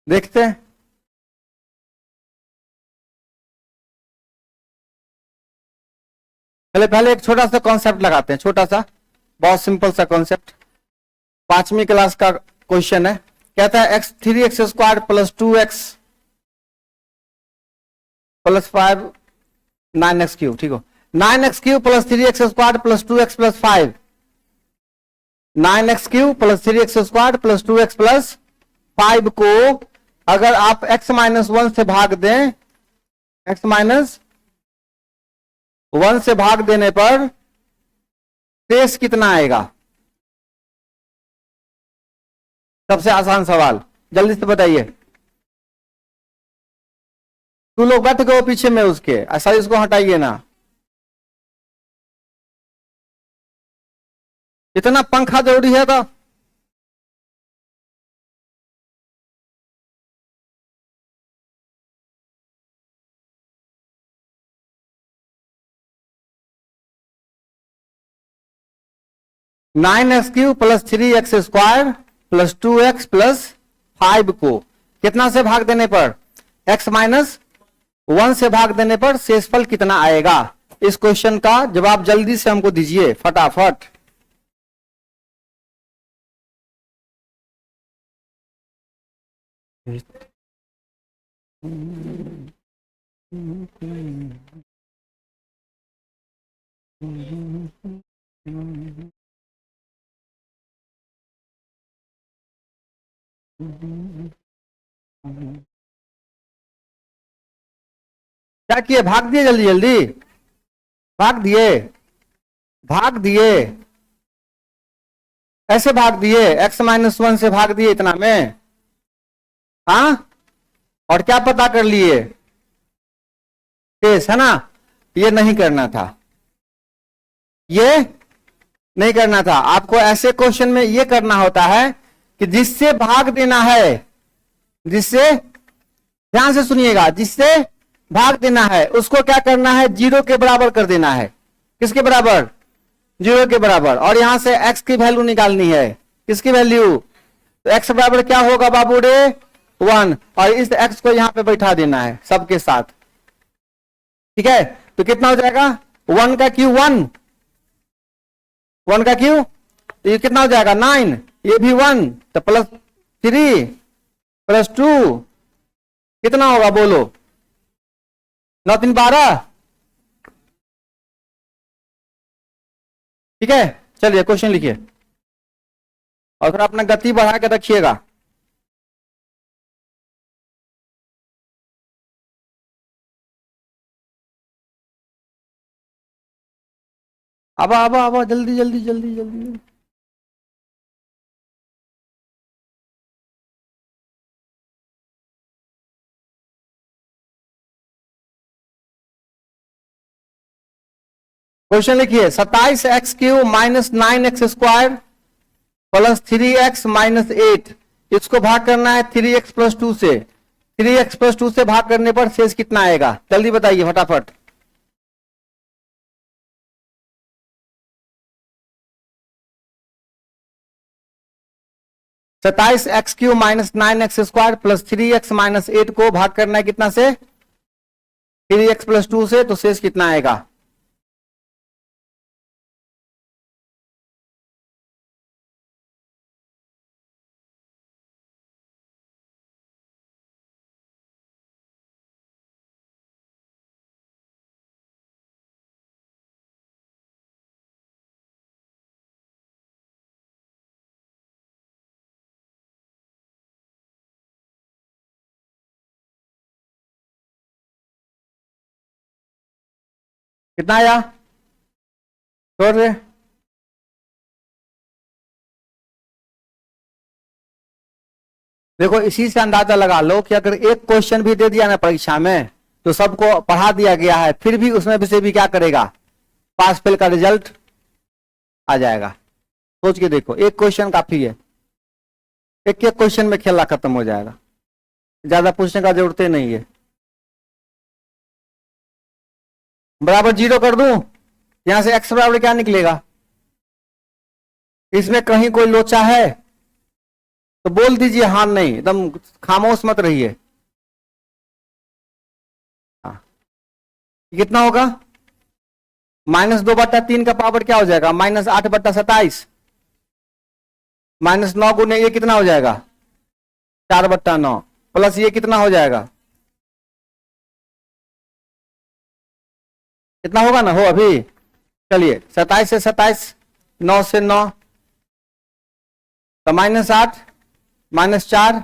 देखते हैं। पहले पहले एक छोटा सा कॉन्सेप्ट लगाते हैं, छोटा सा, बहुत सिंपल सा कॉन्सेप्ट। 5वीं क्लास का क्वेश्चन है, कहता है x 3x² plus 2x plus 5 9x³ ठीक हो, 9x³ plus 3x² plus 2x plus 5, 9x³ plus 3x² plus 2x plus 5 को अगर आप x-1 से भाग दें, x-1 से भाग देने पर शेष कितना आएगा? सबसे आसान सवाल, जल्दी से बताइए। तू लोग बैठ गए पीछे में उसके, ऐसा इसको हटाइए ना। इतना पंखा जरूरी है तो nine x cube plus 3x² plus 2x plus 5 को कितना से भाग देने पर, x-1 से भाग देने पर शेषफल कितना आएगा? इस क्वेश्चन का जवाब जल्दी से हमको दीजिए, फटाफट। क्या किए? भाग दिए, जल्दी जल्दी भाग दिए, भाग दिए, ऐसे भाग दिए, x-1 से भाग दिए इतना में, हाँ, और क्या पता कर लिए? शेष है ना। ये नहीं करना था, ये नहीं करना था आपको। ऐसे क्वेश्चन में ये करना होता है कि जिससे भाग देना है, जिससे, ध्यान से सुनिएगा, जिससे भाग देना है उसको क्या करना है? 0 के बराबर कर देना है। किसके बराबर? 0 के बराबर। और यहां से x की वैल्यू निकालनी है। किसकी वैल्यू? तो x बराबर क्या होगा बाबू रे? 1। और इस x को यहां पे बैठा देना है सबके साथ, ठीक है। तो कितना हो जाएगा? 1 का क्यू 1, 1 का क्यू, तो ये कितना हो जाएगा? 9, ये भी 1, तो प्लस 3 प्लस 2 कितना होगा बोलो? 9 3 12, ठीक है। चलिए क्वेश्चन लिखिए और फिर अपना गति बढ़ा के रखिएगा। अब जल्दी जल्दी जल्दी जल्दी। क्वेश्चन लिखिए, 27x³ minus 9x² plus 3x minus 8, इसको भाग करना है 3x प्लस 2 से। 3x प्लस 2 से भाग करने पर शेष कितना आएगा? जल्दी बताइए फटाफट। सत्ताईस x Q minus 9x² plus 3x minus 8 को भाग करना है कितना से? 3x प्लस 2 से, तो शेष कितना आएगा? कितना आया? छोड़ दे। देखो इसी से अंदाजा लगा लो कि अगर एक क्वेश्चन भी दे दिया ना परीक्षा में तो सबको पढ़ा दिया गया है, फिर भी उसमें से भी क्या करेगा? पास फेल का रिजल्ट आ जाएगा। सोच के देखो, एक क्वेश्चन काफी है, एक एक क्वेश्चन में खेला खत्म हो जाएगा, ज्यादा पूछने का जरूरत ही नहीं है। बराबर 0 कर दूं, यहां से x बराबर क्या निकलेगा? इसमें कहीं कोई लोचा है? तो बोल दीजिए हाँ नहीं, एकदम खामोश मत रहिए। हाँ, कितना होगा? -2/3 का पावर क्या हो जाएगा? -8/27 -9 गुने ये कितना हो जाएगा? 4/9 प्लस ये कितना हो जाएगा? कितना होगा ना? हो अभी चलिए 27 से 27, 9 से 9 तो -8 -4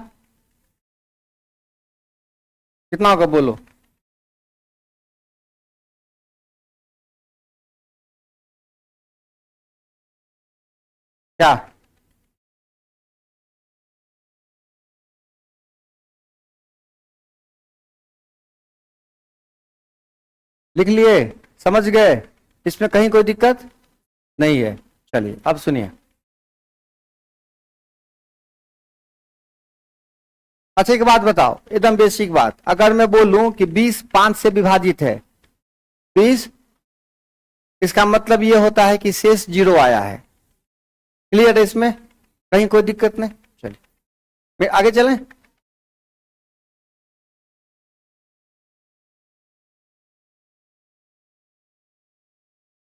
कितना होगा बोलो? क्या? लिख लिए? समझ गए? इसमें कहीं कोई दिक्कत नहीं है। चलिए अब सुनिए। अच्छा एक बात बताओ, एकदम बेसिक बात, अगर मैं बोलूं कि 20 5 से विभाजित है, 20, इसका मतलब ये होता है कि शेष 0 आया है। क्लियर है? इसमें कहीं कोई दिक्कत नहीं। चलिए फिर आगे चलें।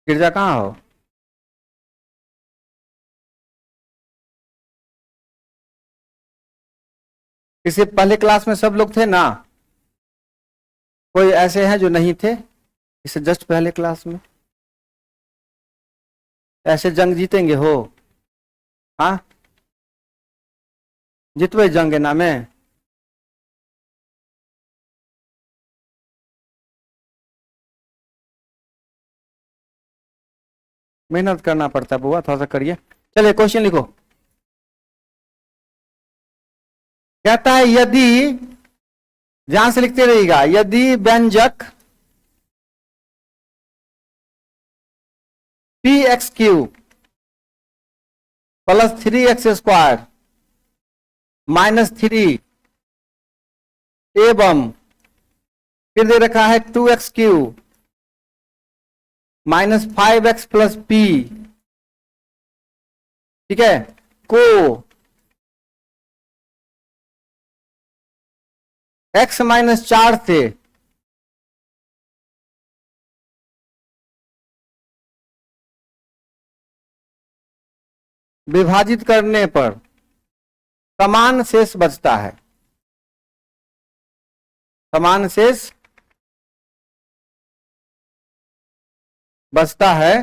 गिरजा कहाँ हो? इससे पहले क्लास में सब लोग थे ना? कोई ऐसे हैं जो नहीं थे इससे जस्ट पहले क्लास में? ऐसे जंग जीतेंगे हो? हाँ, जितवे जंग ना में। मेहनत करना पड़ता है बुआ, थोड़ा सा करिए। चलिए क्वेश्चन लिखो। कहता है यदि, ध्यान से लिखते रहिएगा, यदि व्यंजक px³ प्लस 3x² -3 एवं फिर दे रखा है 2x³ -5x प्लस p, ठीक है, को x -4 से विभाजित करने पर समान शेष बचता है। समान शेष बचता है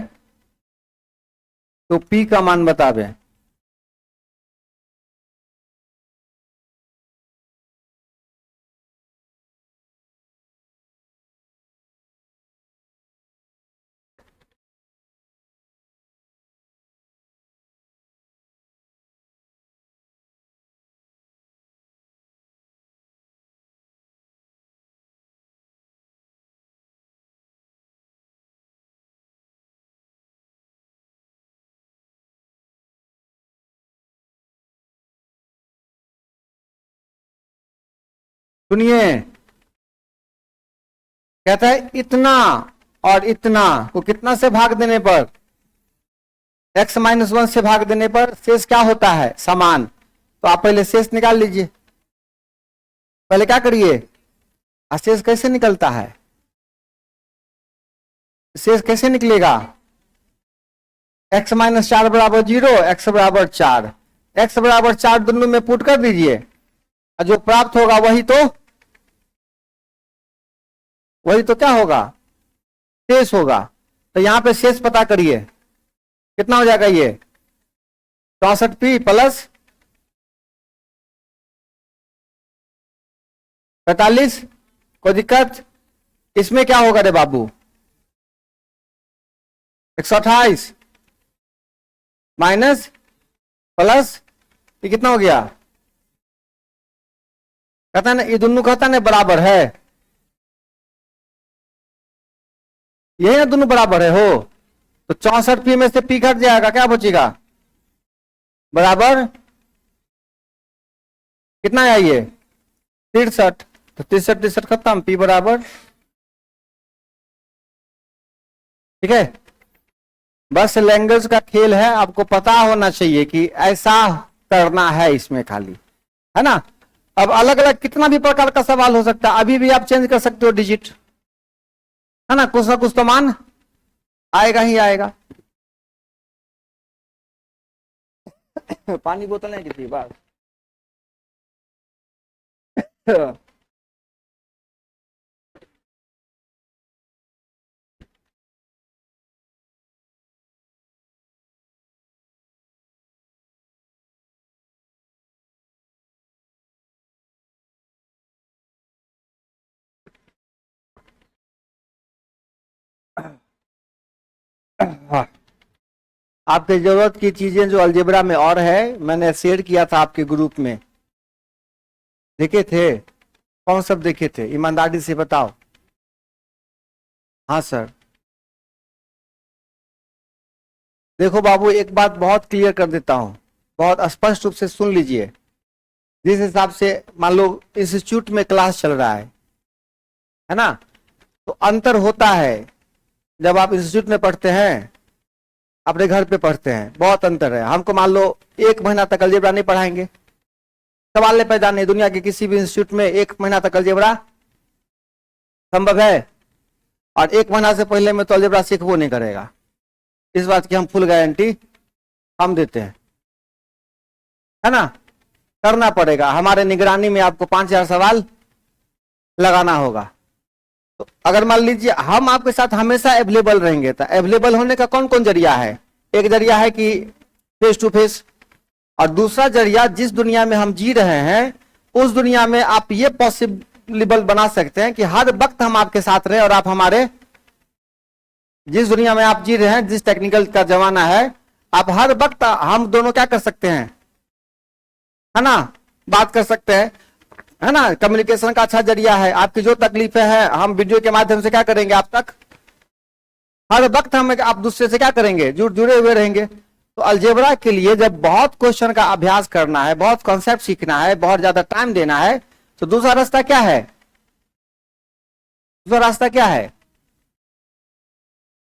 तो p का मान बतावे। सुनिए, कहता है इतना और इतना को कितना से भाग देने पर, x -1 से भाग देने पर शेष क्या होता है? समान। तो आप पहले शेष निकाल लीजिए। पहले क्या करिए? शेष कैसे निकलता है? शेष कैसे निकलेगा? x -4 बराबर 0, x बराबर 4, x बराबर 4 दोनों में पुट कर दीजिए, और जो प्राप्त होगा वही तो क्या होगा? शेष होगा। तो यहां पे शेष पता करिए, कितना हो जाएगा? ये 64p प्लस 45। कोई दिक्कत? इसमें क्या होगा रे बाबू? 128 माइनस प्लस, ये कितना हो गया? कहता है ना, ये दोनों कहता है ना बराबर है, यही ना दोनों बराबर है हो, तो 64p में से p घट जाएगा, क्या बचेगा? बराबर कितना है ये? 63। तो 63 खत्म, p बराबर, ठीक है। बस लैंग्वेज का खेल है, आपको पता होना चाहिए कि ऐसा करना है इसमें खाली, है ना। अब अलग अलग कितना भी प्रकार का सवाल हो सकता है, अभी भी आप चेंज कर सकते हो डिजिट, है ना। कुछ ना कुछ तो मान आएगा ही आएगा। पानी बोतल है कितनी बार हाँ, आपके जरूरत की चीजें जो अलजेब्रा में और है, मैंने शेयर किया था आपके ग्रुप में, देखे थे? कौन सब देखे थे, ईमानदारी से बताओ। हाँ सर। देखो बाबू, एक बात बहुत क्लियर कर देता हूं, बहुत स्पष्ट रूप से सुन लीजिए। जिस हिसाब से मान लो इंस्टीट्यूट में क्लास चल रहा है ना, तो अंतर होता है जब आप इंस्टीट्यूट में पढ़ते हैं, अपने घर पे पढ़ते हैं, बहुत अंतर है। हमको मान लो 1 महीना तक अलजेब्रा नहीं पढ़ाएंगे, सवाल नहीं पैदा नहीं, दुनिया के किसी भी इंस्टीट्यूट में 1 महीना तक अलजेब्रा संभव है, और 1 महीना से पहले में तो अलजेब्रा सीखबो नहीं करेगा। इस बात की हम फुल गारंटी हम देते हैं, है ना। करना पड़ेगा, हमारे निगरानी में आपको 5,000 सवाल लगाना होगा। तो अगर मान लीजिए हम आपके साथ हमेशा अवेलेबल रहेंगे, तो अवेलेबल होने का कौन कौन जरिया है? एक जरिया है कि फेस टू फेस, और दूसरा जरिया जिस दुनिया में हम जी रहे हैं उस दुनिया में आप ये पॉसिबल बना सकते हैं कि हर वक्त हम आपके साथ रहे, और आप हमारे, जिस दुनिया में आप जी रहे हैं, जिस टेक्निकल का जमाना है, आप हर वक्त हम दोनों क्या कर सकते हैं, है ना, बात कर सकते हैं, है ना। कम्युनिकेशन का अच्छा जरिया है। आपकी जो तकलीफें हैं हम वीडियो के माध्यम से क्या करेंगे आप तक, हर वक्त हम आप दूसरे से क्या करेंगे, जुड़े हुए रहेंगे। तो अलजेब्रा के लिए जब बहुत क्वेश्चन का अभ्यास करना है, बहुत कॉन्सेप्ट सीखना है, बहुत ज्यादा टाइम देना है, तो दूसरा रास्ता क्या है? दूसरा रास्ता क्या है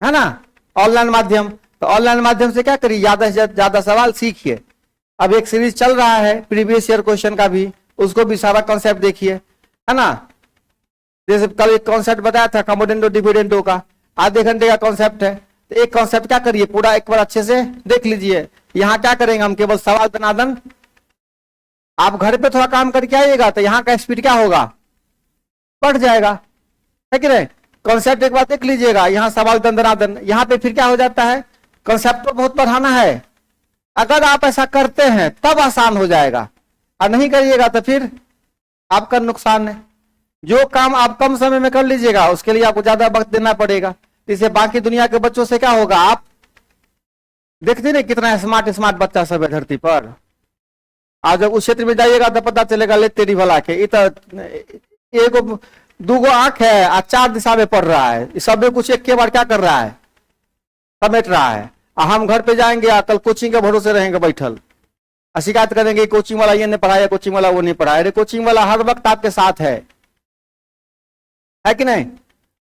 ना, ऑनलाइन माध्यम। तो ऑनलाइन माध्यम से क्या करिए, ज्यादा से ज्यादा सवाल सीखिए। अब एक सीरीज चल रहा है प्रीवियस ईयर क्वेश्चन का भी, उसको भी सारा कॉन्सेप्ट देखिए, है ना। जैसे कल एक कॉन्सेप्ट बताया था कमोडेंटो डिविडेंडो का, आधे घंटे का कॉन्सेप्ट है। तो एक कॉन्सेप्ट क्या करिए, पूरा एक बार अच्छे से देख लीजिए। यहाँ क्या करेंगे हम, केवल सवाल बनादन। आप घर पे थोड़ा काम करके आइएगा तो यहाँ का स्पीड क्या होगा, बढ़ जाएगा, है कि नहीं। कॉन्सेप्ट एक बार देख लीजिएगा, यहाँ सवाल दंदनादन, यहाँ पे फिर क्या हो जाता है, कॉन्सेप्ट को बहुत बढ़ाना है। अगर आप ऐसा करते हैं तब आसान हो जाएगा, और नहीं करिएगा तो फिर आपका नुकसान है। जो काम आप कम समय में कर लीजिएगा उसके लिए आपको ज्यादा वक्त देना पड़ेगा। इसे बाकी दुनिया के बच्चों से क्या होगा, आप देखते नहीं कितना स्मार्ट स्मार्ट बच्चा सब है धरती पर। आज जब उस क्षेत्र में जाइएगा तो पता चलेगा, ले तेरी भला के एक दूगो आंख है और 4 दिशा में पढ़ रहा है, सब कुछ एक के बार क्या कर रहा है, समेट रहा है। हम घर पे जाएंगे कल कोचिंग के भरोसे रहेंगे बैठल, शिकायत करेंगे कोचिंग वाला ये नहीं पढ़ाया, कोचिंग वाला वो नहीं पढ़ाया। अरे कोचिंग वाला हर वक्त आपके साथ है कि नहीं।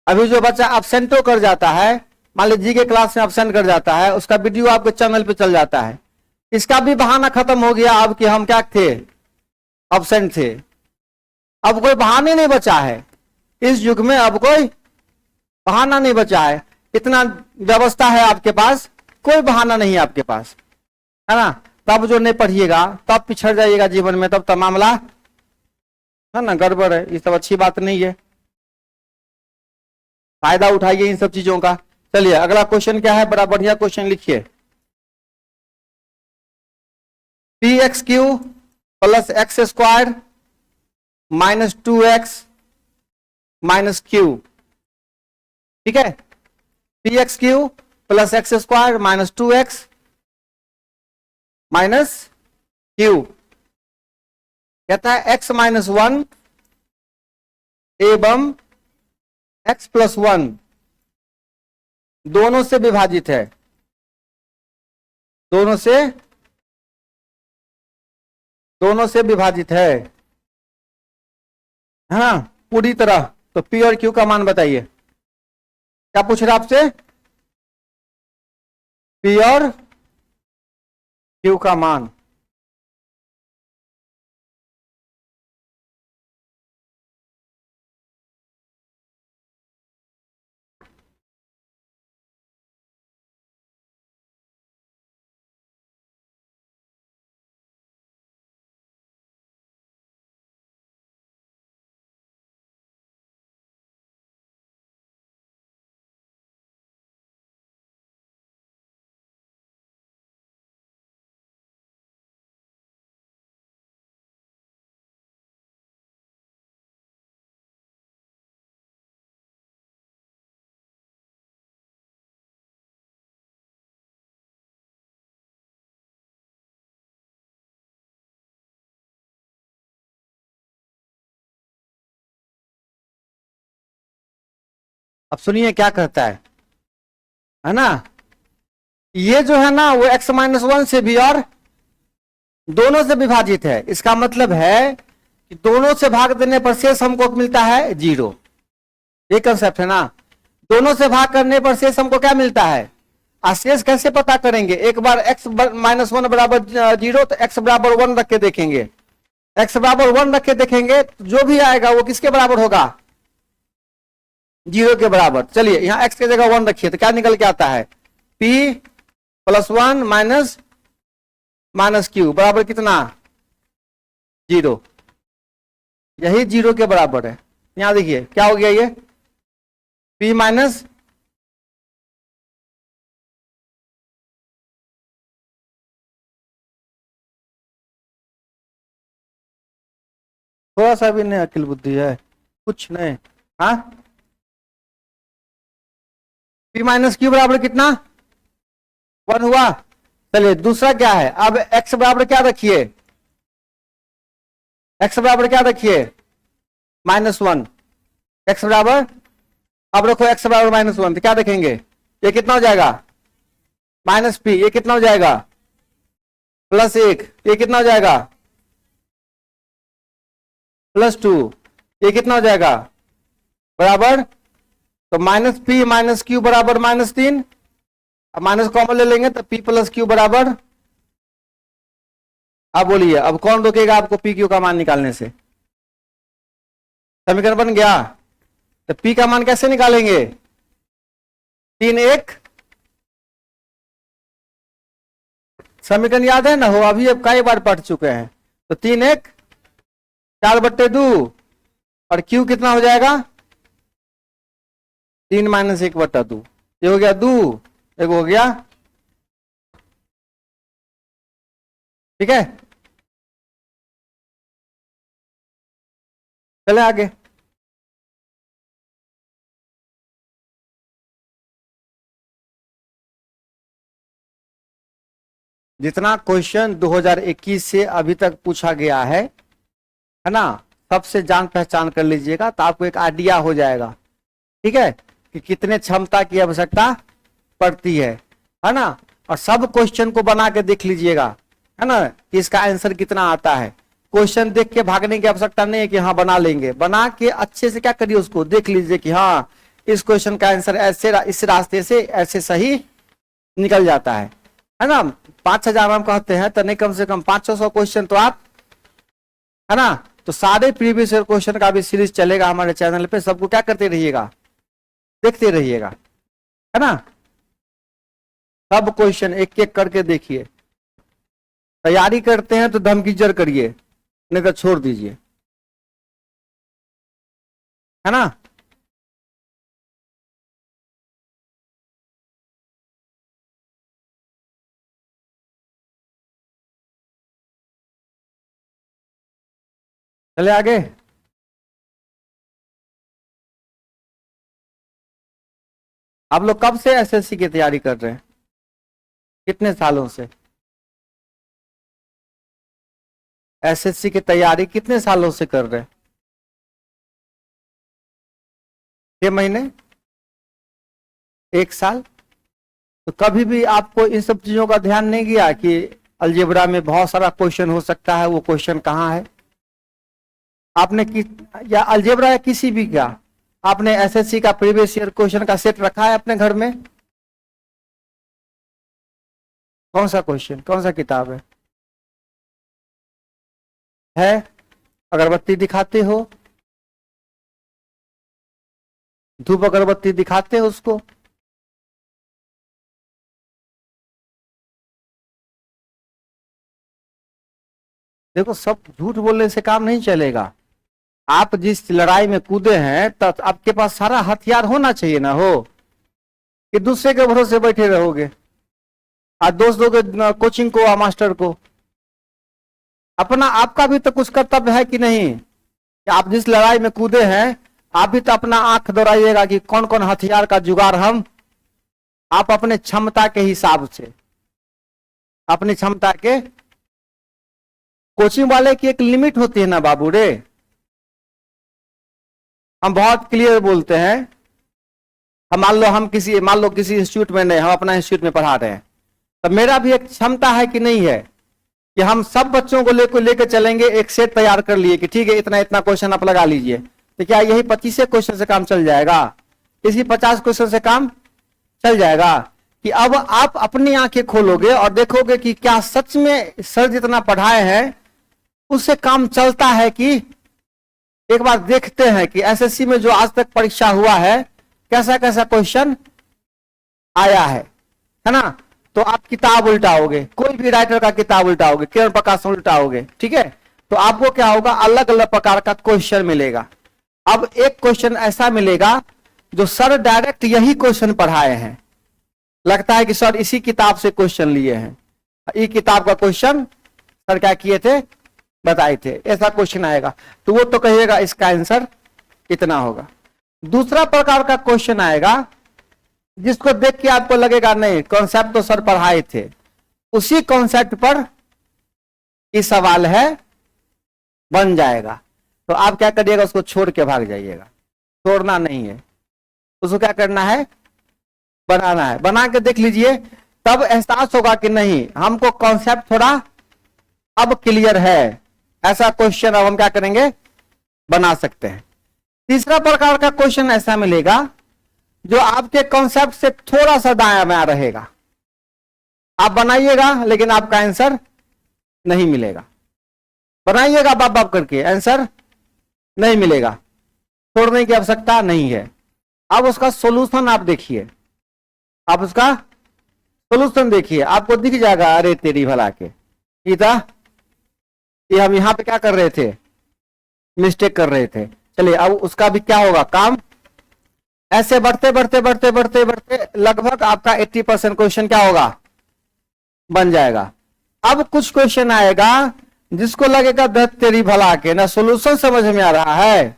अभी जो बच्चा एब्सेंटो कर जाता है, मान लीजिए जी के क्लास में एब्सेंट कर जाता है, उसका वीडियो आपके चैनल पे चल जाता है, इसका भी बहाना खत्म हो गया अब कि हम क्या थे, एब्सेंट थे। अब कोई बहाने नहीं बचा है इस युग में, अब कोई बहाना नहीं बचा है। इतना व्यवस्था है आपके पास, कोई बहाना नहीं है आपके पास, है ना। तब जो नहीं पढ़िएगा तब पिछड़ जाइएगा जीवन में, तब मामला है ना गड़बड़ है। ये सब अच्छी बात नहीं है, फायदा उठाइए इन सब चीजों का। चलिए अगला क्वेश्चन क्या है, बड़ा बढ़िया क्वेश्चन लिखिए। P x Q plus x square minus 2x minus Q, ठीक है। P x Q plus x square minus 2x minus Q, कहता है x माइनस 1 एवं x प्लस 1 दोनों से विभाजित है, दोनों से विभाजित है, हाँ पूरी तरह। तो p और q का मान बताइए, क्या पूछ रहा आपसे, p और q का मान। अब सुनिए क्या कहता है ना, ये जो है ना वो x-1 से भी और दोनों से विभाजित है। इसका मतलब है कि दोनों से भाग देने पर शेष हमको मिलता है 0। ये कंसेप्ट है ना, दोनों से भाग करने पर शेष हमको क्या मिलता है। शेष कैसे पता करेंगे, एक बार x-1 बराबर 0 तो x बराबर 1 रख के देखेंगे, x बराबर 1 रख के देखेंगे तो जो भी आएगा वो किसके बराबर होगा, 0 के बराबर। चलिए यहां x की जगह 1 रखिए तो क्या निकल के आता है, p + 1 माइनस q बराबर कितना, 0। यही 0 के बराबर है। यहां देखिए क्या हो गया, ये p माइनस थोड़ा सा भी नहीं अकिल बुद्धि है, कुछ नहीं। हाँ, p माइनस क्यू बराबर कितना, 1 हुआ। चलिए दूसरा क्या है, अब x बराबर क्या रखिए, x बराबर क्या रखिए, -1। x बराबर, अब रखो x बराबर -1 तो क्या देखेंगे, ये कितना हो जाएगा, -p, ये कितना हो जाएगा, +1, ये कितना हो जाएगा, +2, ये कितना हो जाएगा, बराबर। तो -p माइनस q बराबर -3, अब माइनस कॉमन ले लेंगे तो p + q बराबर। अब बोलिए अब कौन रोकेगा आपको p q का मान निकालने से, समीकरण बन गया। तो p का मान कैसे निकालेंगे, 3 1, समीकरण याद है ना, हो अभी अब कई बार पढ़ चुके हैं। तो 3 1 4/2 और q कितना हो जाएगा, 3 - 1/2, ये हो गया 2, एक हो गया, ठीक है। चले आगे, जितना क्वेश्चन 2021 से अभी तक पूछा गया है ना, सबसे जान पहचान कर लीजिएगा तो आपको एक आइडिया हो जाएगा, ठीक है, कि कितने क्षमता की आवश्यकता पड़ती है ना। और सब क्वेश्चन को बना के देख लीजिएगा, है ना, कि इसका आंसर कितना आता है। क्वेश्चन देख के भागने की आवश्यकता नहीं है कि हाँ बना लेंगे, बना के अच्छे से क्या करिए, उसको देख लीजिए कि हाँ इस क्वेश्चन का आंसर ऐसे इस रास्ते से ऐसे सही निकल जाता है ना। 5,000 हम कहते हैं तो नहीं, कम से कम 500 क्वेश्चन तो आप, है ना। तो सारे प्रीवियस ईयर क्वेश्चन का भी सीरीज चलेगा हमारे चैनल पे, सबको क्या करते रहिएगा, देखते रहिएगा, है ना। सब क्वेश्चन एक एक करके देखिए, तैयारी करते हैं तो धमकीचर करिए, नहीं तो छोड़ दीजिए, है ना। चले आगे, आप लोग कब से एसएससी की तैयारी कर रहे हैं, कितने सालों से एसएससी की तैयारी कितने सालों से कर रहे हैं, 6 महीने, 1 साल। तो कभी भी आपको इन सब चीजों का ध्यान नहीं गया कि अलजेब्रा में बहुत सारा क्वेश्चन हो सकता है, वो क्वेश्चन कहाँ है आपने या अलजेब्रा या किसी भी का आपने एसएससी का प्रीवियस ईयर क्वेश्चन का सेट रखा है अपने घर में, कौन सा क्वेश्चन, कौन सा किताब है अगरबत्ती दिखाते हो, धूप अगरबत्ती दिखाते हो उसको, देखो सब झूठ बोलने से काम नहीं चलेगा। आप जिस लड़ाई में कूदे हैं तब आपके पास सारा हथियार होना चाहिए ना, हो कि दूसरे के भरोसे बैठे रहोगे, आज दोस्त दोगे कोचिंग को या मास्टर को। अपना आपका भी तो कुछ कर्तव्य है कि नहीं, कि आप जिस लड़ाई में कूदे हैं आप भी तो अपना आंख दौड़ाइएगा कि कौन कौन हथियार का जुगाड़ हम, आप अपने क्षमता के हिसाब से, अपनी क्षमता के, कोचिंग वाले की एक लिमिट होती है ना बाबू रे, हम बहुत क्लियर बोलते हैं हम मान लो किसी इंस्टीट्यूट में नहीं, हम अपना इंस्टीट्यूट में पढ़ा रहे हैं, तो मेरा भी एक क्षमता है कि नहीं है कि हम सब बच्चों को लेकर चलेंगे, एक सेट तैयार कर लिए कि ठीक है इतना इतना क्वेश्चन आप लगा लीजिए, तो क्या यही 25 क्वेश्चन से काम चल जाएगा? इसी 50 क्वेश्चन से काम चल जाएगा? कि अब आप अपनी आंखें खोलोगे और देखोगे कि क्या सच में सर जितना पढ़ाए हैं उससे काम चलता है? कि एक बार देखते हैं कि एसएससी में जो आज तक परीक्षा हुआ है कैसा कैसा क्वेश्चन आया है ना? तो आप किताब उल्टाओगे, कोई भी राइटर का किताब उल्टाओगे, किरण प्रकाश उल्टाओगे, ठीक है, तो आपको क्या होगा, अलग अलग प्रकार का क्वेश्चन मिलेगा। अब एक क्वेश्चन ऐसा मिलेगा जो सर डायरेक्ट यही क्वेश्चन पढ़ाए हैं, लगता है कि सर इसी किताब से क्वेश्चन लिए हैं, ये किताब का क्वेश्चन सर क्या किए थे, बताए थे, ऐसा क्वेश्चन आएगा, तो वो तो कहिएगा इसका आंसर इतना होगा। दूसरा प्रकार का क्वेश्चन आएगा जिसको देख के आपको लगेगा नहीं कॉन्सेप्ट तो सर पढ़ाए थे, उसी कॉन्सेप्ट पर ये सवाल है, बन जाएगा, तो आप क्या करिएगा, उसको छोड़ के भाग जाइएगा। छोड़ना नहीं है, उसको क्या करना है, बनाना है। बना के देख लीजिए, तब एहसास होगा कि नहीं हमको कॉन्सेप्ट थोड़ा अब क्लियर है, ऐसा क्वेश्चन अब हम क्या करेंगे, बना सकते हैं। तीसरा प्रकार का क्वेश्चन ऐसा मिलेगा जो आपके कॉन्सेप्ट से थोड़ा सा दायां बायां रहेगा, आप बनाइएगा लेकिन आपका आंसर नहीं मिलेगा, बनाइएगा बाप बाप करके, आंसर नहीं मिलेगा, छोड़ने की आवश्यकता नहीं है। अब उसका सॉल्यूशन आप देखिए, आप उसका सॉल्यूशन देखिए, आपको दिख जाएगा, अरे तेरी भला के ये हम यहां पे क्या कर रहे थे, मिस्टेक कर रहे थे। चलिए अब उसका भी क्या होगा काम, ऐसे बढ़ते बढ़ते बढ़ते बढ़ते बढ़ते लगभग आपका 80% क्वेश्चन क्या होगा, बन जाएगा। अब कुछ क्वेश्चन आएगा जिसको लगेगा दत्त तेरी भला के, ना सॉल्यूशन समझ में आ रहा है,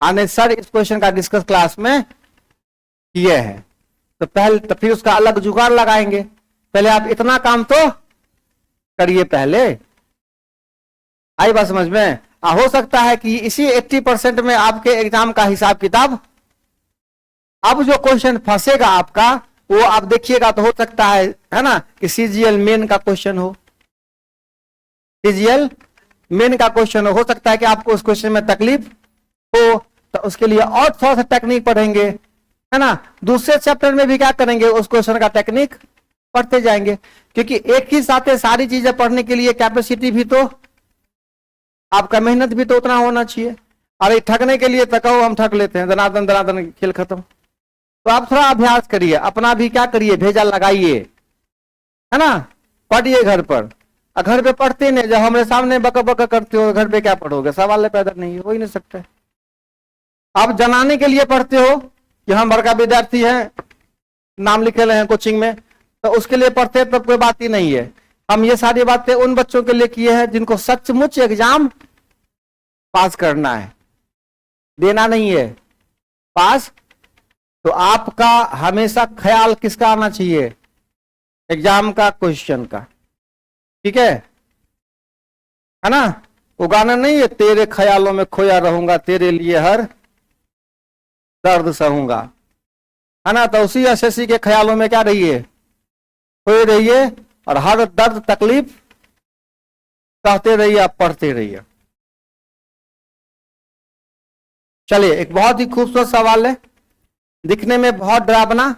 आने सर इस क्वेश्चन का डिस्कस क्लास में किए हैं, तो फिर उसका अलग जुगाड़ लगाएंगे। पहले आप इतना काम तो करिए, पहले आई बात समझ में। हो सकता है कि इसी 80% में आपके एग्जाम का हिसाब किताब, अब जो क्वेश्चन फंसेगा आपका वो आप देखिएगा, तो हो सकता है ना, कि सीजीएल मेन का क्वेश्चन हो, सीजीएल मेन का क्वेश्चन हो सकता है कि आपको उस क्वेश्चन में तकलीफ हो, तो उसके लिए और थोड़ा सा टेक्निक पढ़ेंगे, है ना। दूसरे चैप्टर में भी क्या करेंगे, उस क्वेश्चन का टेक्निक पढ़ते जाएंगे, क्योंकि एक ही साथ सारी चीजें पढ़ने के लिए कैपेसिटी भी तो, आपका मेहनत भी तो उतना होना चाहिए। अरे ठगने के लिए तको हम ठग लेते हैं, दनादन दनादन खेल खत्म। तो आप थोड़ा अभ्यास करिए, अपना भी क्या करिए, भेजा लगाइए, है ना, पढ़िए घर पर। घर पे पढ़ते नहीं, जब हमारे सामने बक बक करते हो, घर पे क्या पढ़ोगे, सवाल पैदा नहीं हो ही नहीं सकते। आप जनाने के लिए पढ़ते हो कि हम बड़का विद्यार्थी हैं, नाम लिखे रहे हैं कोचिंग में, तो उसके लिए पढ़ते हैं, तब कोई बात ही नहीं है। हम ये सारी बातें उन बच्चों के लिए किए हैं जिनको सचमुच एग्जाम पास करना है, देना नहीं है, पास। तो आपका हमेशा ख्याल किसका आना चाहिए, एग्जाम का, क्वेश्चन का, ठीक है ना। वो गाना नहीं है, तेरे ख्यालों में खोया रहूंगा, तेरे लिए हर दर्द सहूंगा, है ना। तो उसी एसएससी के ख्यालों में क्या रहिए, खोए रहिए, और हर दर्द तकलीफ कहते रहिए, आप पढ़ते रहिए। चलिए एक बहुत ही खूबसूरत सवाल है, दिखने में बहुत डरावना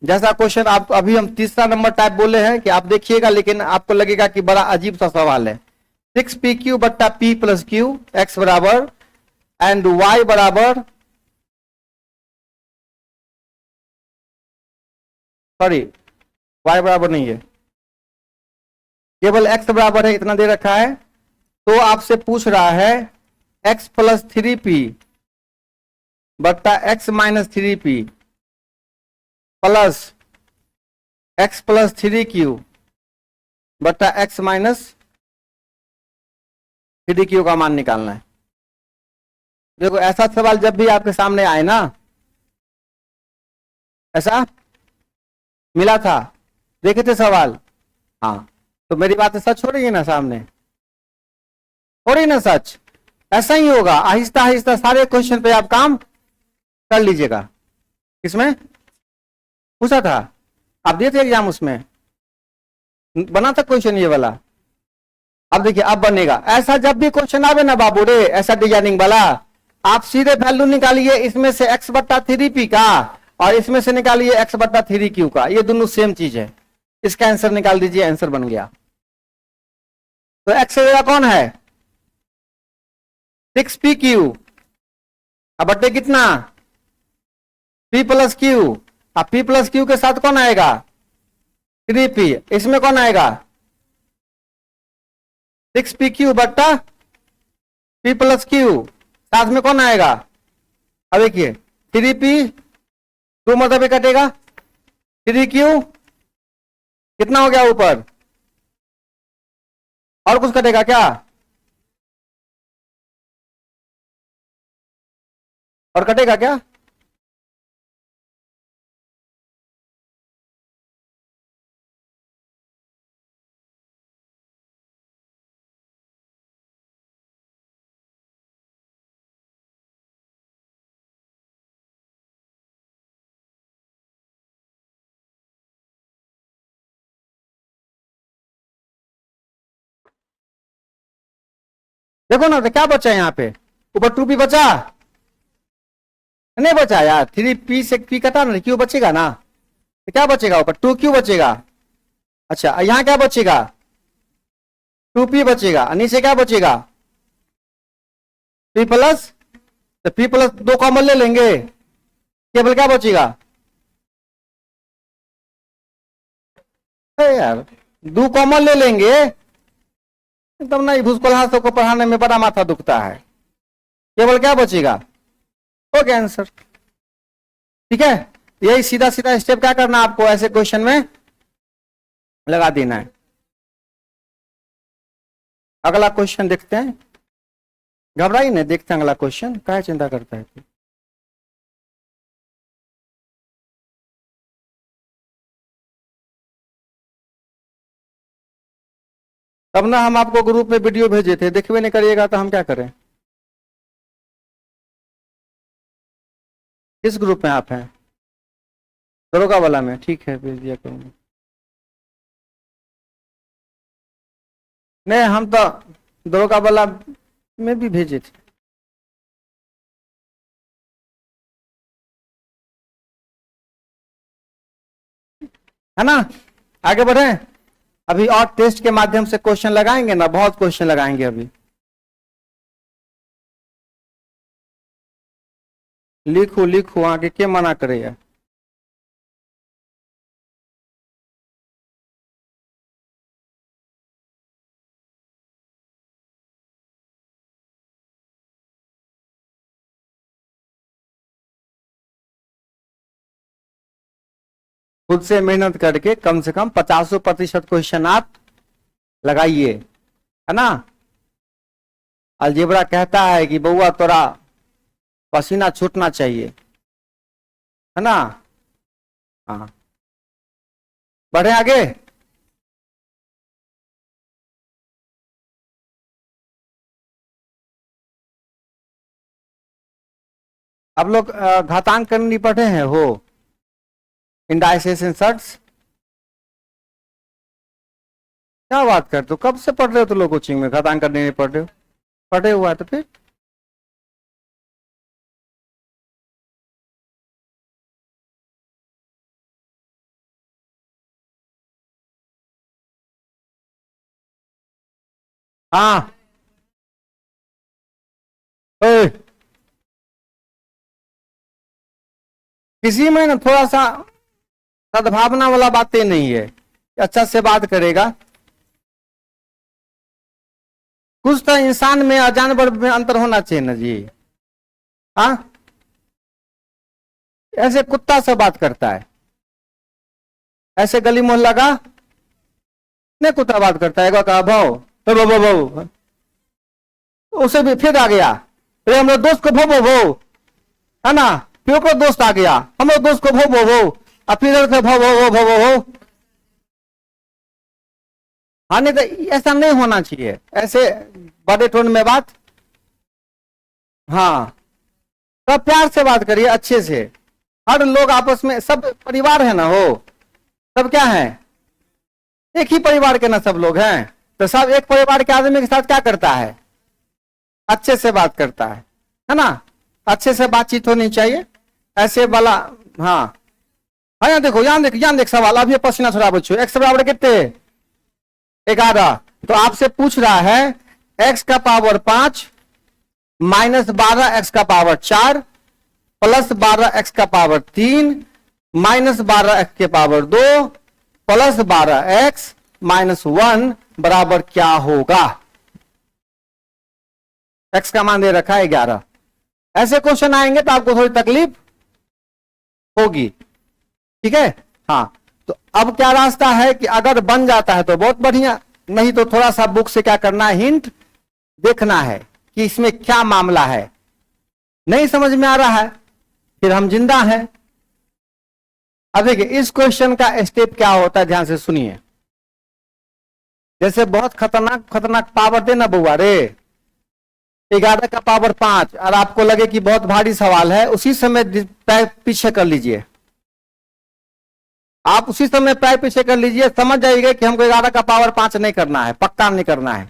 जैसा क्वेश्चन, आप अभी हम तीसरा नंबर टाइप बोले हैं कि आप देखिएगा, लेकिन आपको लगेगा कि बड़ा अजीब सा सवाल है। 6pq बट्टा p प्लस क्यू x बराबर एंड y बराबर, सॉरी y बराबर नहीं है, केवल x बराबर है, इतना दे रखा है। तो आपसे पूछ रहा है x प्लस 3p बट्टा x minus 3p plus x plus 3q बट्टा x माइनस 3q का मान निकालना है। देखो ऐसा सवाल जब भी आपके सामने आए ना, ऐसा मिला था, देखे थे सवाल, हाँ, तो मेरी बात सच हो रही है ना, सामने हो रही ना सच, ऐसा ही होगा। आहिस्ता आहिस्ता सारे क्वेश्चन पे आप काम कर लीजिएगा, इसमें पूछा था, आप दिए थे एग्जाम, उसमें बना था क्वेश्चन ये वाला। अब देखिए अब बनेगा ऐसा, जब भी क्वेश्चन आवे ना बाबू रे ऐसा डिजाइनिंग वाला, आप सीधे वैल्यू निकालिए इसमें से x बट्टा 3p का, और इसमें से निकालिए x बट्टा 3q का, ये दोनों सेम चीज है। इसका आंसर निकाल दीजिए, आंसर बन गया। तो x से जगह कौन है 6pq, अब बट्टे कितना p प्लस क्यू, अब p प्लस क्यू के साथ कौन आएगा 3p, इसमें कौन आएगा 6pq बट्टा p प्लस क्यू, साथ में कौन आएगा, अब देखिए 3p 2 मतलब कटेगा, 3q कितना हो गया ऊपर, और कुछ कटेगा क्या, और कटेगा क्या, देखो ना तो क्या बचा यहाँ पे, ऊपर 2p बचा, नहीं बचा यार, 3p से p कटा ना, q बचेगा ना, तो क्या बचेगा ऊपर 2q बचेगा। अच्छा यहाँ क्या बचेगा 2p बचेगा, नीचे क्या बचेगा p प्लस, तो p प्लस 2 कॉमन ले लेंगे, केवल क्या बचेगा, यार 2 कॉमन ले लेंगे, एकदम नहीं, भूसकोल्हासों को पढ़ाने में बड़ा माथा दुखता है, केवल क्या बचेगा, हो गया आंसर। ठीक है, यही सीधा सीधा स्टेप क्या करना है आपको, ऐसे क्वेश्चन में लगा देना है। अगला क्वेश्चन देखते हैं, घबराइए नहीं, देखते हैं अगला क्वेश्चन, क्या चिंता करता है। तब ना हम आपको ग्रुप में वीडियो भेजे थे, देखबे नहीं करिएगा तो हम क्या करें। किस ग्रुप में आप हैं, दरोगा वाला में, ठीक है भेज दिया करूंगा। नहीं हम तो दरोगा वाला में भी भेजे थे। है ना, आगे बढ़े, अभी और टेस्ट के माध्यम से क्वेश्चन लगाएंगे ना, बहुत क्वेश्चन लगाएंगे अभी। लिखो लिखो, आगे क्या मना करेगा। खुद से मेहनत करके कम से कम 50% क्वेश्चन आप लगाइए, है ना। अलजेब्रा कहता है कि बउआ तोरा पसीना छूटना चाहिए, है ना। हाँ बढ़े आगे। अब लोग घातांक करनी पढ़े हैं हो, इंडाइसेस इंसर्ट्स, क्या बात करते हो, कब से पढ़ रहे हो तो लोग कोचिंग में, घातांक करने नहीं पढ़ रहे हो, पढ़े हुआ है तो फिर। हाँ किसी में ना थोड़ा सा सद्भावना वाला बातें नहीं है, अच्छा से बात करेगा। कुछ तो इंसान में और जानवर में अंतर होना चाहिए ना जी। हाँ ऐसे कुत्ता से बात करता है, ऐसे गली मोहल्ला का नहीं कुत्ता बात करता है, कहा भाव भाव भाव, उसे भी फिर आ गया, अरे हम लोग दोस्त को भो भो भो, है ना, फिर को दोस्त आ गया, हम लोग दोस्त को भो भो भो, और फिर भो भो भो भो भो भो। हाँ नहीं तो ऐसा नहीं होना चाहिए, ऐसे बड़े टोन में बात। हाँ तो प्यार से बात करिए, अच्छे से, हर लोग आपस में सब परिवार है ना, हो सब क्या है, एक ही परिवार के ना सब लोग हैं, तो सब एक परिवार के आदमी के साथ क्या करता है, अच्छे से बात करता है ना, अच्छे से बातचीत होनी चाहिए ऐसे वाला। हाँ हाँ, यहाँ देखो, यहाँ देख सवाल, अब ये पसीना थोड़ा बच्चों, x बराबर कितने 11, तो आपसे पूछ रहा है x का पावर 5 माइनस 12 x का पावर 4 प्लस 12 x का पावर 3 माइनस 12 x के पावर 2 प्लस 12 x माइनस 1 बराबर क्या होगा। x का मान दे रखा है 11। ऐसे क्वेश्चन आएंगे तो आपको थोड़ी तकलीफ होगी, ठीक है। हाँ, तो अब क्या रास्ता है कि अगर बन जाता है तो बहुत बढ़िया, नहीं तो थोड़ा सा बुक से क्या करना है, हिंट देखना है कि इसमें क्या मामला है। नहीं समझ में आ रहा है फिर हम जिंदा हैं। अब देखिए इस क्वेश्चन का स्टेप क्या होता है, ध्यान से सुनिए। जैसे बहुत खतरनाक खतरनाक पावर देना बुआ रे, 11 का पावर 5, और आपको लगे कि बहुत भारी सवाल है, उसी समय पैर पीछे कर लीजिए, आप उसी समय पैर पीछे कर लीजिए, समझ जाइएगा कि हमको 11 का पावर 5 नहीं करना है, पक्का नहीं करना है।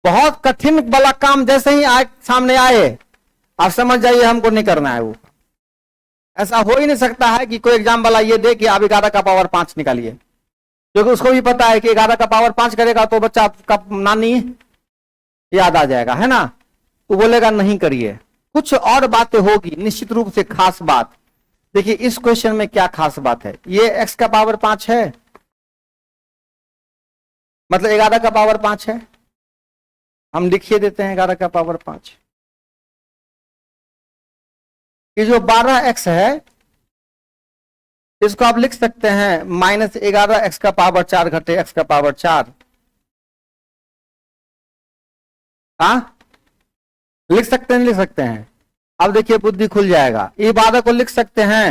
बहुत कठिन वाला काम जैसे ही सामने आए आप समझ जाइए हमको नहीं करना है वो। ऐसा हो ही नहीं सकता है कि कोई एग्जाम वाला ये दे कि आप 11 का पावर 5 निकालिए, क्योंकि उसको भी पता है कि 11 का पावर 5 करेगा तो बच्चा आपका नानी याद आ जाएगा, है ना, वो बोलेगा नहीं करिए। कुछ और बातें होगी निश्चित रूप से, खास बात। देखिए इस क्वेश्चन में क्या खास बात है, ये x का पावर 5 है, मतलब 11 का पावर 5 है, हम लिखिए देते हैं 11 का पावर 5। ये जो 12x है इसको आप लिख सकते हैं माइनस 11 x का पावर 4 घटे x का पावर 4। हाँ लिख सकते हैं, लिख सकते हैं। अब देखिए बुद्धि खुल जाएगा, ये 12 को लिख सकते हैं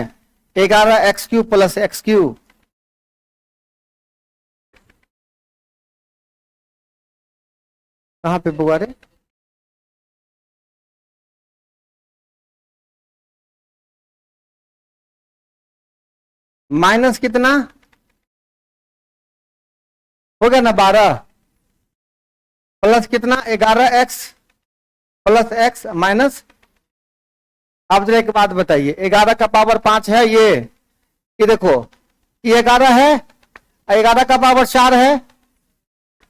11x³ प्लस x³। कहां पे बुआ रे, माइनस कितना हो गया ना 12, प्लस कितना 11x प्लस x माइनस। आप जरा एक बात बताइए, 11 का पावर 5 है ये देखो, ये 11 है, 11 का पावर 4 है,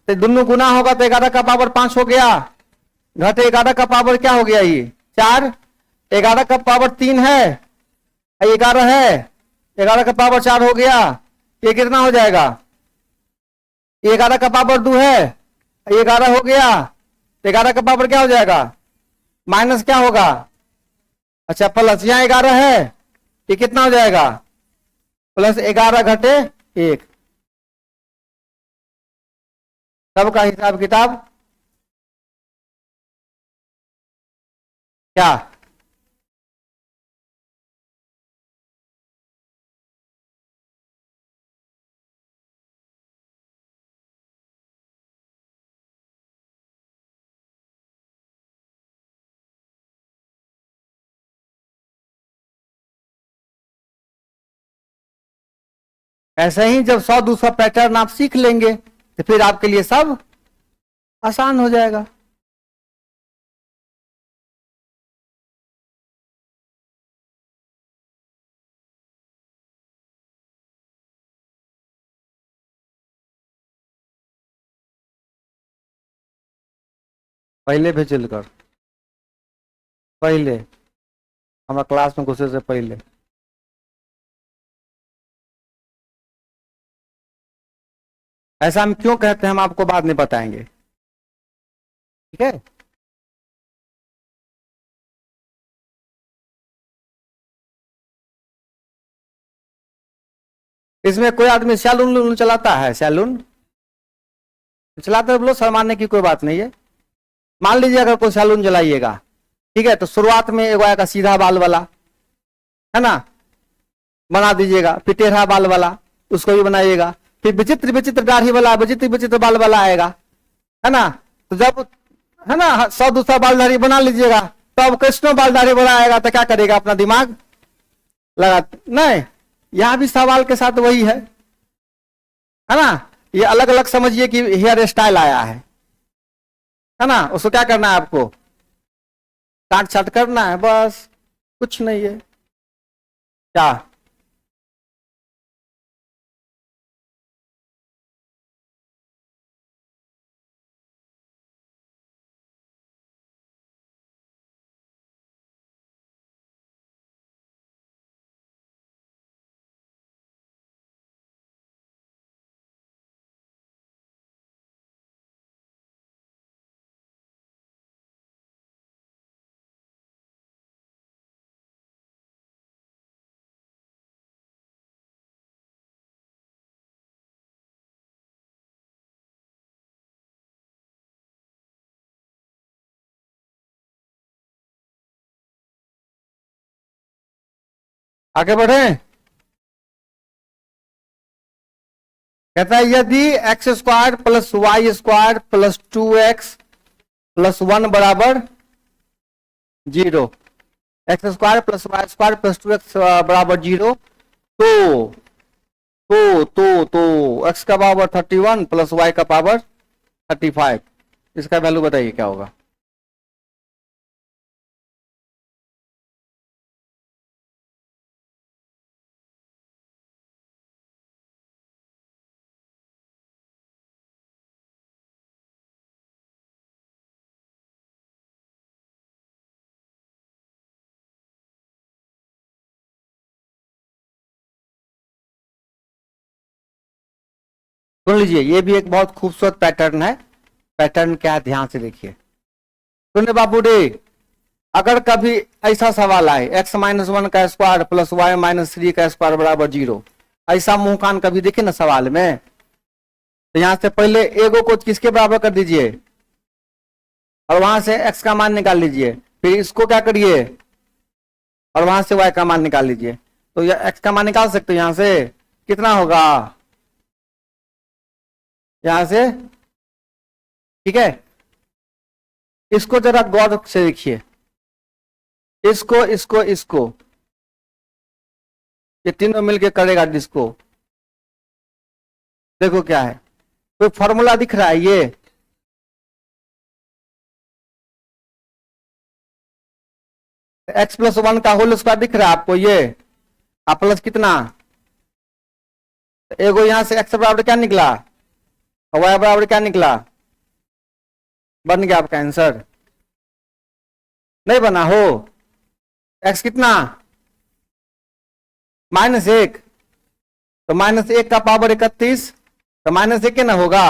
तो दोनों गुना होगा तो 11 का पावर 5 हो गया, घटे 11 का पावर क्या हो गया, ये 4, 11 का पावर 3 है, 11 है, 11 का पावर 4 हो गया, ये कितना हो जाएगा, 11 का पावर 2 है, 11 हो गया, 11 का पावर क्या हो जाएगा, माइनस क्या होगा, अच्छा प्लस यहाँ 11 है, ये कितना हो जाएगा, प्लस 11 घटे 1। सबका हिसाब किताब क्या, ऐसे ही जब 100-200 पैटर्न आप सीख लेंगे तो फिर आपके लिए सब आसान हो जाएगा। पहले भेजल कर, पहले हमारा क्लास में घुसे से पहले। ऐसा हम क्यों कहते हैं हम आपको बाद में बताएंगे, ठीक है। इसमें कोई आदमी सैलून चलाता है, सैलून चलाते हैं, बोलो शर्माने की कोई बात नहीं है। मान लीजिए अगर कोई सैलून चलाइएगा, ठीक है, तो शुरुआत में एक आएगा सीधा बाल वाला, है ना, बना दीजिएगा, फिर टेढ़ा बाल वाला उसको भी बनाइएगा, फिर विचित्र विचित्र दाढ़ी वाला, विचित्र विचित्र बाल वाला आएगा, है ना। तो जब है ना 100-200 बाल दाढ़ी बना लीजिएगा, तब कृष्णो बाल दाढ़ी वाला आएगा तो क्या करेगा, अपना दिमाग लगा नहीं, यहां भी सवाल के साथ वही है ना। ये अलग अलग समझिए कि हेयर स्टाइल आया है ना। उसको क्या करना है आपको, काट छाट करना है बस, कुछ नहीं है। क्या आगे बढ़े। कहता है यदि x square plus y square plus 2x plus 1 बराबर 0, x square plus y square plus 2x बराबर 0, तो एक्स का पावर 31 प्लस वाई का पावर 35, इसका वैल्यू बताइए क्या होगा। सुन लीजिए, ये भी एक बहुत खूबसूरत पैटर्न है। पैटर्न क्या है ध्यान से देखिए। सुनिए बाबू रे, अगर कभी ऐसा सवाल आए x-1 का स्क्वायर प्लस y-3 का स्क्वायर बराबर 0, ऐसा मुंह कान कभी देखे ना सवाल में, तो यहां से पहले एगो को किसके बराबर कर दीजिए और वहां से x का मान निकाल लीजिए, फिर इसको क्या करिए और वहां से y का मान निकाल लीजिए। तो यह x का मान निकाल सकते हो, यहां से कितना होगा, यहां से, ठीक है। इसको जरा गौर से देखिए, इसको इसको इसको, ये तीनों मिलके करेगा जिसको, देखो क्या है, कोई फॉर्मूला दिख रहा है ये, x प्लस 1 का होल स्क्वायर दिख रहा है आपको ये, आप प्लस कितना, एगो यहां से x बराबर क्या निकला और y बराबर क्या निकला, बन गया आपका आंसर, नहीं बना हो। x कितना, -1, तो -1 का पावर 31, तो -1 ना होगा,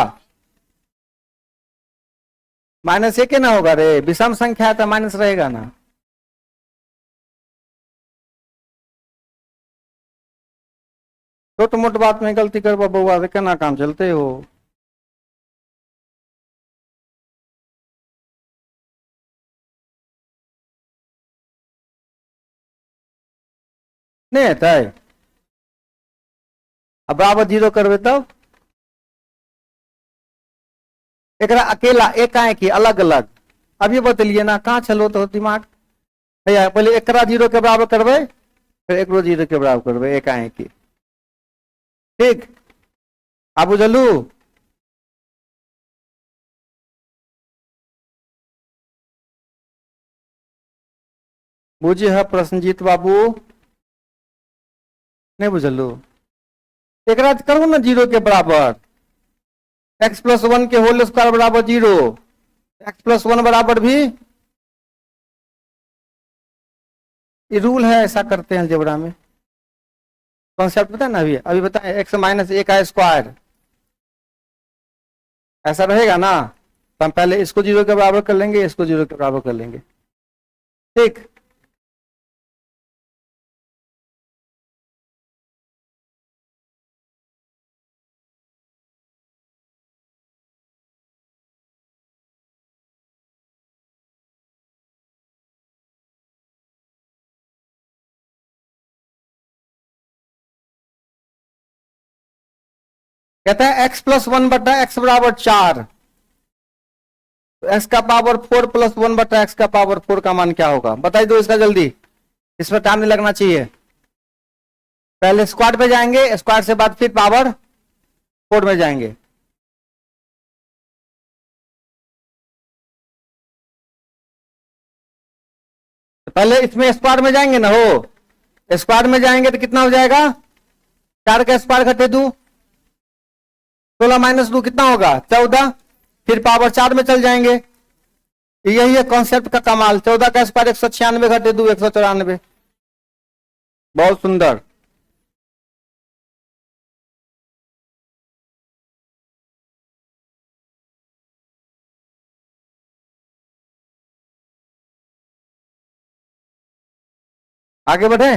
-1 ना होगा रे, विषम संख्या है तो माइनस रहेगा ना। छोट मोट बात में गलती कर बउआ से केना काम चलते हो। नहीं आता है, अब बराबर 0 करबे तब एकरा अकेला एक आए कि अलग अलग, अब ये बतलिए ना कहाँ चलो तो दिमाग भैया, पहले एकरा 0 के बराबर करबे फिर एकरो 0 के बराबर करबे, एक आए कि, ठीक। आप बुझलू, बुझे है प्रश्नजीत बाबू, नहीं बुझलू, एकरा करू ना 0 के बराबर, x प्लस 1 के होल स्क्वायर बराबर 0, x प्लस 1 बराबर भी, ये रूल है, ऐसा करते हैं अलजेब्रा में। कॉन्सेप्ट पता है ना, अभी अभी बताए, x माइनस a का स्क्वायर ऐसा रहेगा ना, तो हम पहले इसको 0 के बराबर कर लेंगे, इसको 0 के बराबर कर लेंगे, ठीक। कहता है x प्लस 1 बटा x बराबर 4, x का पावर 4 प्लस 1 बटा x का पावर 4 का मान क्या होगा, बताइए दो इसका जल्दी, इसमें टाइम नहीं लगना चाहिए। पहले स्क्वाड पे जाएंगे, स्क्वाड से बाद फिर पावर 4 में जाएंगे। पहले इसमें स्क्वाड में जाएंगे ना, हो स्क्वाड में जाएंगे तो कितना हो जाएगा, 4 का स्क्वाड घटे 2, 16 माइनस 2 कितना होगा 14, फिर पावर 4 में चल जाएंगे। यही है कॉन्सेप्ट का कमाल। 14 का स्क्वायर 196 घटे 2 194। बहुत सुंदर। आगे बढ़े,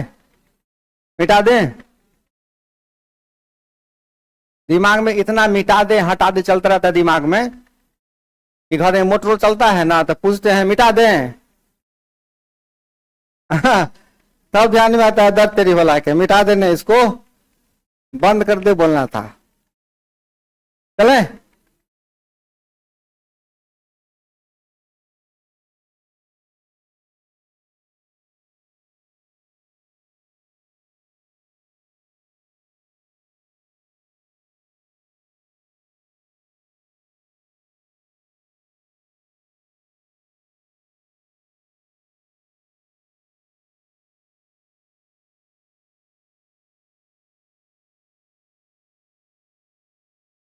मिटा दें, दिमाग में इतना मिटा दे हटा दे चलता रहता है दिमाग में कि घर में मोटर चलता है ना तो पूछते हैं मिटा दें तब ध्यान में आता है दर्द तेरी भला के, मिटा देने इसको बंद कर दे बोलना था। चले,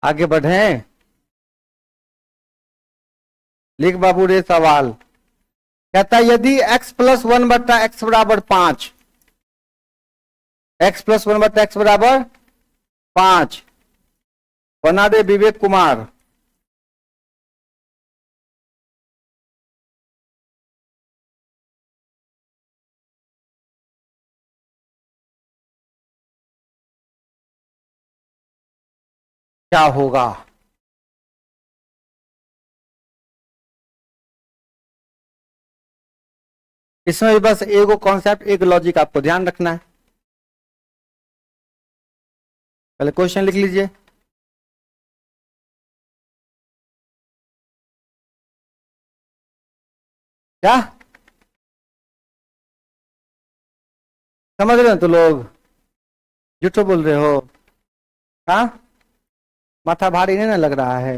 आगे बढ़े। लिख बाबू रे सवाल। कहता है यदि x प्लस 1 बट्टा एक्स बराबर 5, x प्लस 1 बट्टा एक्स बराबर 5 बना दे विवेक कुमार। क्या होगा? इसमें भी बस एगो कॉन्सेप्ट एक लॉजिक आपको ध्यान रखना है। पहले क्वेश्चन लिख लीजिए। क्या समझ रहे हैं तो लोग झूठो बोल रहे हो? हाँ, माथा भारी नहीं ना लग रहा है?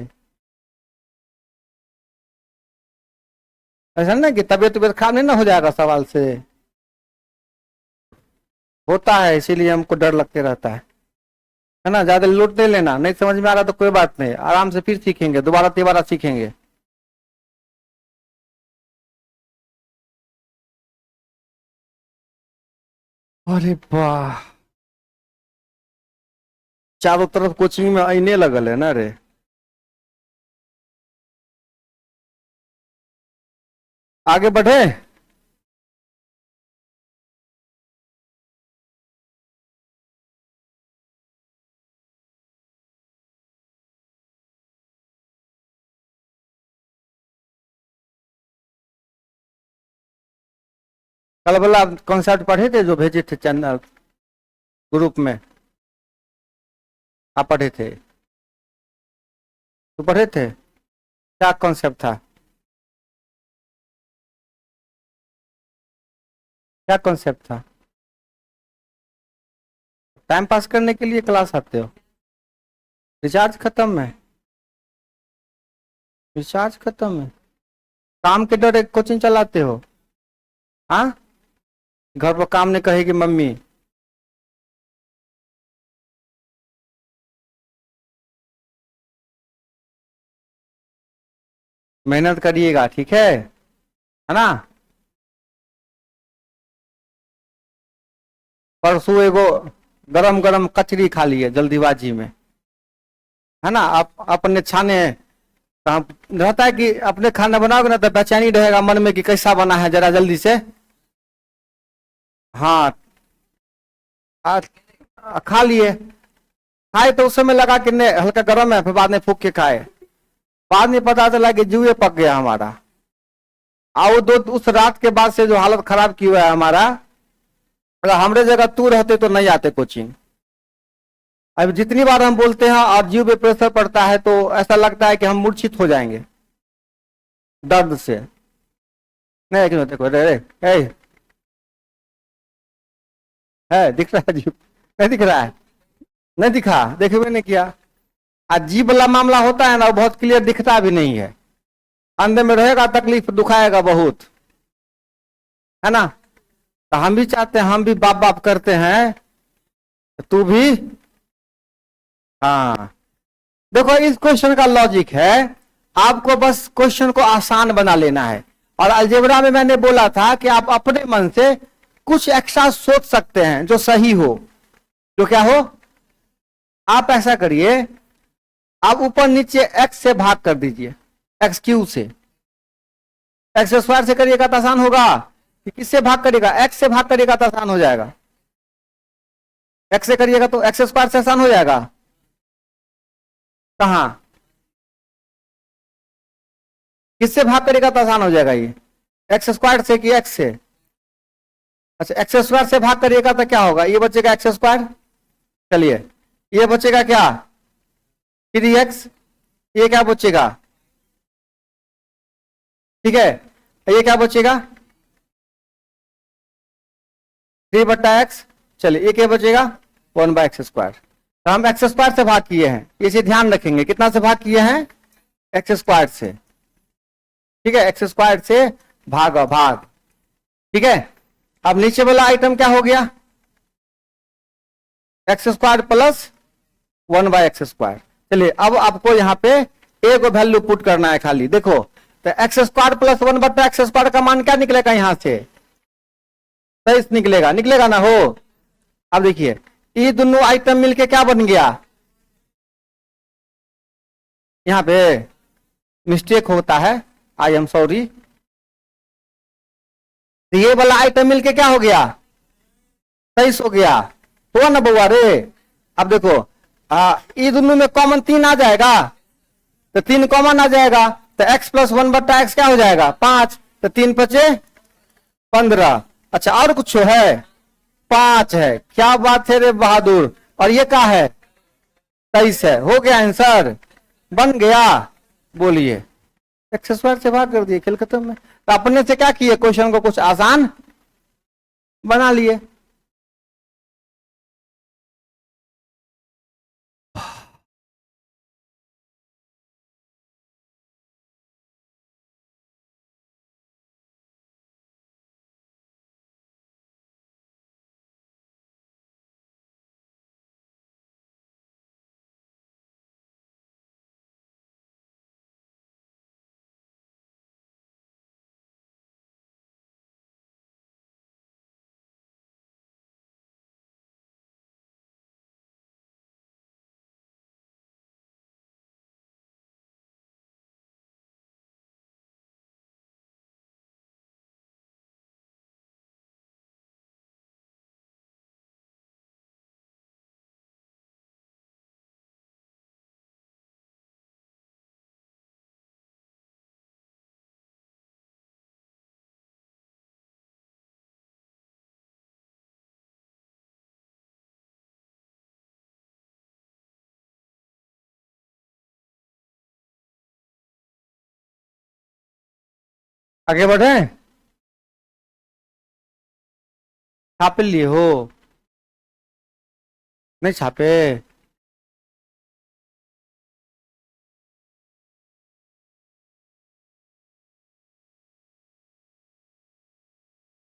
ऐसा ना कि तबीयत तबीयत खराब नहीं ना हो जाएगा सवाल से? होता है, इसीलिए हमको डर लगते रहता है ना। ज्यादा लोड नहीं लेना, नहीं समझ में आ रहा तो कोई बात नहीं, आराम से फिर सीखेंगे, दोबारा तिबारा सीखेंगे। अरे वाह, चारों तरफ कोचिंग में आईने लगल है ना रे। आगे बढ़े। कल वाला कॉन्सेप्ट पढ़े थे जो भेजे थे चैनल ग्रुप में, आप पढ़े थे? तो पढ़े थे, क्या कॉन्सेप्ट था? क्या कॉन्सेप्ट था? टाइम पास करने के लिए क्लास आते हो? रिचार्ज खत्म है? रिचार्ज खत्म है? काम के डर एक कोचिंग चलाते हो? हाँ, घर पर काम नहीं कहेगी मम्मी? मेहनत करिएगा, ठीक है ना। परसों एगो गरम गरम कचरी खा लिए जल्दीबाजी में, है ना। आप अपने छाने तो हम रहता है कि अपने खाना बनाओगे ना तो बेचैनी रहेगा मन में कि कैसा बना है, जरा जल्दी से। हाँ, खा लिए, खाए तो उस समय लगा कि नहीं हल्का गर्म है, फिर बाद में फूक के खाए, बाद में पता चला कि जुए पक गया हमारा। और दो उस रात के बाद से जो हालत खराब की हुआ है हमारा, अगर हमारे जगह तू रहते तो नहीं आते कोचिंग। अब जितनी बार हम बोलते हैं और जीव पे प्रेशर पड़ता है तो ऐसा लगता है कि हम मूर्छित हो जाएंगे दर्द से। नहीं क्यों, देखो रे रे, है दिख रहा है जीव, नहीं दिख रहा है? नहीं दिखा, देखे हुए नहीं किया। अजीब वाला मामला होता है ना, वो बहुत क्लियर दिखता भी नहीं है, अंदर में रहेगा, तकलीफ दुखाएगा बहुत, है ना। तो हम भी चाहते हैं, हम भी बाप बाप करते हैं, तू भी। हाँ, देखो इस क्वेश्चन का लॉजिक है, आपको बस क्वेश्चन को आसान बना लेना है। और अलजेब्रा में मैंने बोला था कि आप अपने मन से कुछ एक्स्ट्रा सोच सकते हैं जो सही हो। जो क्या हो? आप ऐसा करिए, आप ऊपर नीचे x से भाग कर दीजिए, एक्स क्यू से। एक्स स्क्वायर से करिएगा तो आसान होगा कि किससे भाग करिएगा? x से भाग करिएगा तो आसान हो जाएगा। x से करिएगा तो एक्स स्क्वायर से आसान हो जाएगा। कहां? किससे भाग करेगा तो आसान हो जाएगा? ये एक्स स्क्वायर से कि एक्स से? अच्छा, एक्स स्क्वायर से भाग करिएगा तो क्या होगा? ये बचेगा एक्स स्क्वायर, चलिए ये बचेगा क्या? 3x। ये क्या बचेगा? ठीक है, ये क्या बचेगा? 3/x। चलिए ये क्या बचेगा? 1/x²। तो हम एक्स स्क्वायर से भाग किए हैं, इसे ध्यान रखेंगे, कितना से भाग किए हैं? एक्स स्क्वायर से। ठीक है, एक्स स्क्वायर से भाग भाग। ठीक है, अब नीचे वाला आइटम क्या हो गया? x² plus 1/x²। चलिए अब आपको यहाँ पे a को वैल्यू पुट करना है खाली। देखो तो x² प्लस 1/x² का मान क्या निकलेगा? यहां से 23 निकलेगा, निकलेगा ना हो। अब देखिए ये दोनों आइटम मिलके क्या बन गया? यहां पे मिस्टेक होता है, आई एम सॉरी। ये वाला आइटम मिलके क्या हो गया? 23 हो गया, हुआ ना बउआ रे? अब देखो ये दोनों में कॉमन 3 आ जाएगा, तो 3 कॉमन आ जाएगा, तो x प्लस 1/x क्या हो जाएगा? 5। तो 3 बचे 15। अच्छा और कुछ है? 5 है। क्या बात है रे बहादुर। और ये क्या है? 23 है। हो गया आंसर, बन गया। बोलिए, एक्स स्क्वायर से भाग कर दिए, खेल खत्म में। तो अपने से क्या किए? क्वेश्चन को कुछ आसान बना लिए। आगे बढ़े, छाप लिए हो? नहीं छापे?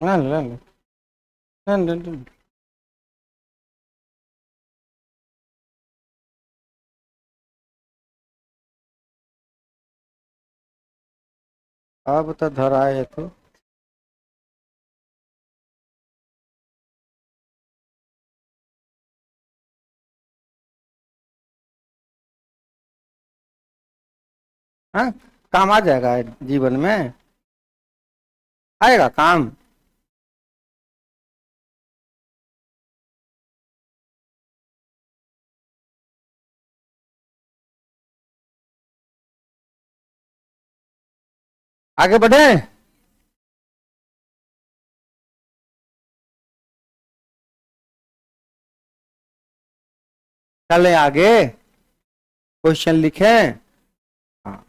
ला ला ला ला ला ला। अब तो धर आए तो हाँ, काम आ जाएगा जीवन में, आएगा काम। आगे बढ़े, चले आगे, क्वेश्चन लिखें। हाँ,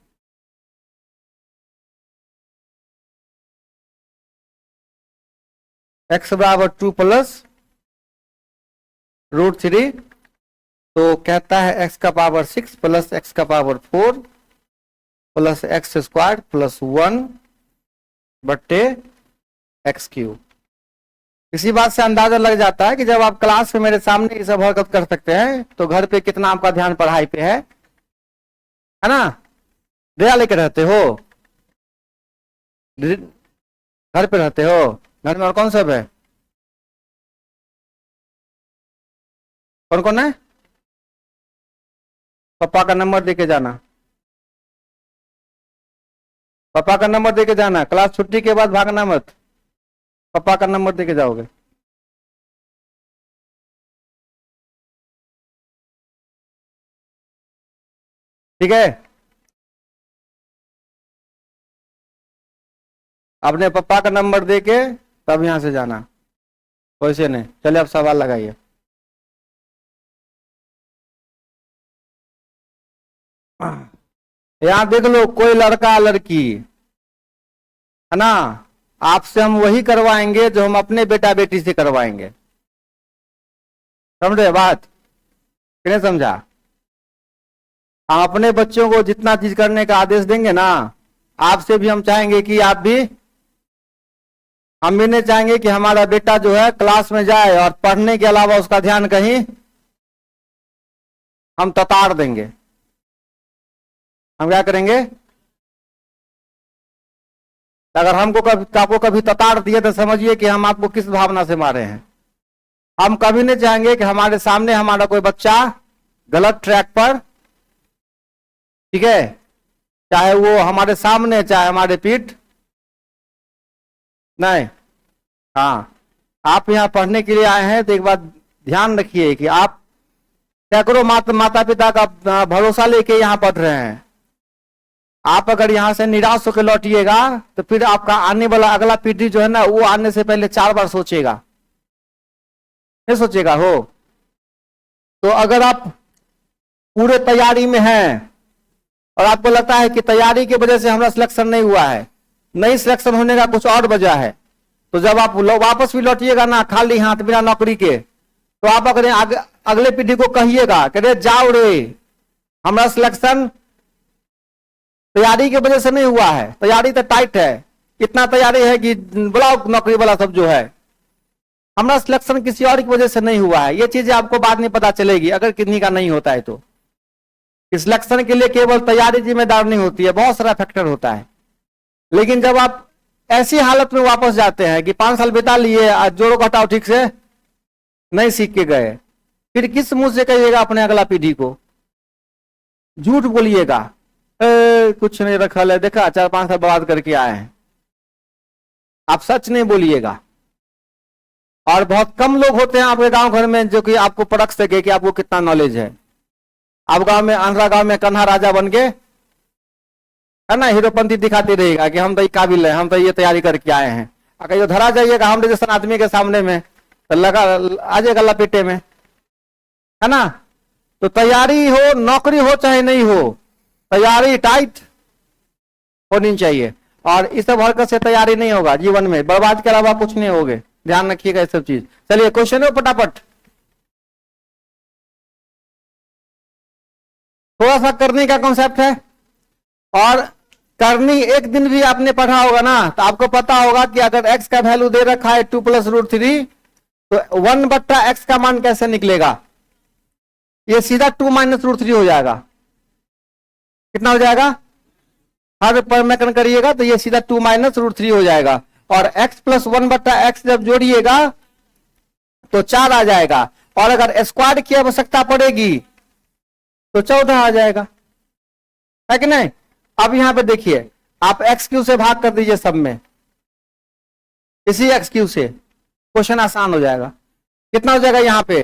x बराबर 2 प्लस √3, तो कहता है x का पावर 6 प्लस x का power 4 plus x square plus 1 बट्टे x³। इसी बात से अंदाजा लग जाता है कि जब आप क्लास में मेरे सामने ये सब हरकत कर सकते हैं तो घर पे कितना आपका ध्यान पढ़ाई पे है ना। दया लेके रहते हो, घर पे रहते हो, घर में और कौन सब है, कौन कौन है? पापा का नंबर देके जाना, पापा का नंबर देके जाना, क्लास छुट्टी के बाद भागना मत, पापा का नंबर देके जाओगे। ठीक है, अपने पापा का नंबर देके तब यहां से जाना, वैसे नहीं। चलिए अब सवाल लगाइए। यहां देख लो, कोई लड़का लड़की है ना, आपसे हम वही करवाएंगे जो हम अपने बेटा बेटी से करवाएंगे। समझे बात कि नहीं समझा? हम अपने बच्चों को जितना चीज करने का आदेश देंगे ना, आपसे भी हम चाहेंगे कि आप भी, हम भी नहीं चाहेंगे कि हमारा बेटा जो है क्लास में जाए और पढ़ने के अलावा उसका ध्यान कहीं, हम तताड़ देंगे। हम क्या करेंगे? अगर हमको कभी आपको कभी तताड़ दिए तो समझिए कि हम आपको किस भावना से मारे हैं। हम कभी नहीं चाहेंगे कि हमारे सामने हमारा कोई बच्चा गलत ट्रैक पर, ठीक है, चाहे वो हमारे सामने चाहे हमारे पीठ, नहीं। हाँ, आप यहाँ पढ़ने के लिए आए हैं तो एक बात ध्यान रखिए कि आप सैकड़ों माता पिता का भरोसा लेके यहाँ पढ़ रहे हैं। आप अगर यहाँ से निराश होकर लौटिएगा तो फिर आपका आने वाला अगला पीढ़ी जो है ना, वो आने से पहले 4 बार सोचेगा, नहीं सोचेगा हो। तो अगर आप पूरे तैयारी में हैं और आपको लगता है कि तैयारी की वजह से हमारा सिलेक्शन नहीं हुआ है, नहीं सिलेक्शन होने का कुछ और वजह है, तो जब आप वापस भी लौटिएगा ना खाली हाथ बिना नौकरी के, तो आप अगर अगले पीढ़ी को कहिएगा कि रे जाओ रे, हमारा सिलेक्शन तैयारी की वजह से नहीं हुआ है, तैयारी तो टाइट है, इतना तैयारी है कि बुलाओ नौकरी वाला सब जो है, हमारा सिलेक्शन किसी और की वजह से नहीं हुआ है। ये चीजें आपको बाद में पता चलेगी अगर किन्हीं का नहीं होता है तो। सिलेक्शन के लिए केवल तैयारी जिम्मेदार नहीं होती है, बहुत सारा फैक्टर होता है। लेकिन जब आप ऐसी हालत में वापस जाते हैं कि 5 साल बिता लिए, आज जोड़ो घटाओ ठीक से नहीं सीख के गए, फिर किस मुंह से कहिएगा अपने अगला पीढ़ी को? झूठ बोलिएगा, कुछ नहीं रखा है, देखा 4-5 साल बर्बाद करके आए हैं। आप सच नहीं बोलिएगा। और बहुत कम लोग होते हैं आपके गांव घर में जो कि आपको परख सके कि आपको कितना नॉलेज है। आप गांव में, आंध्रा गांव में कन्हा राजा बन के, है ना, हीरोपंती दिखाते रहेगा कि हम तो ये काबिल है, हम तो ये तैयारी करके आए हैं। अगर ये धरा जाइएगा हम जैसे आदमी के सामने में तो लगा आ जाएगा लपेटे में, है ना। तो तैयारी हो, नौकरी हो चाहे नहीं हो, तैयारी टाइट होनी चाहिए। और इस सब हरकत से तैयारी नहीं होगा जीवन में, बर्बाद के अलावा कुछ नहीं होगे। ध्यान रखिएगा ये सब चीज। चलिए क्वेश्चन हो फटाफट, थोड़ा सा करने का कॉन्सेप्ट है। और करनी एक दिन भी आपने पढ़ा होगा ना तो आपको पता होगा कि अगर x का वैल्यू दे रखा है 2 + √3 तो 1/x का मान कैसे निकलेगा? ये सीधा 2 - √3 हो जाएगा। कितना हो जाएगा? हर परिमेकरण करिएगा तो ये सीधा 2 - √3 हो जाएगा। और x + 1/x जब जोड़िएगा तो 4 आ जाएगा। और अगर स्क्वायर की आवश्यकता पड़ेगी तो 14 आ जाएगा, है कि नहीं? अब यहां पे देखिए, आप x³ से भाग कर दीजिए सब में, इसी x³ से क्वेश्चन आसान हो जाएगा। कितना हो जाएगा यहां पे?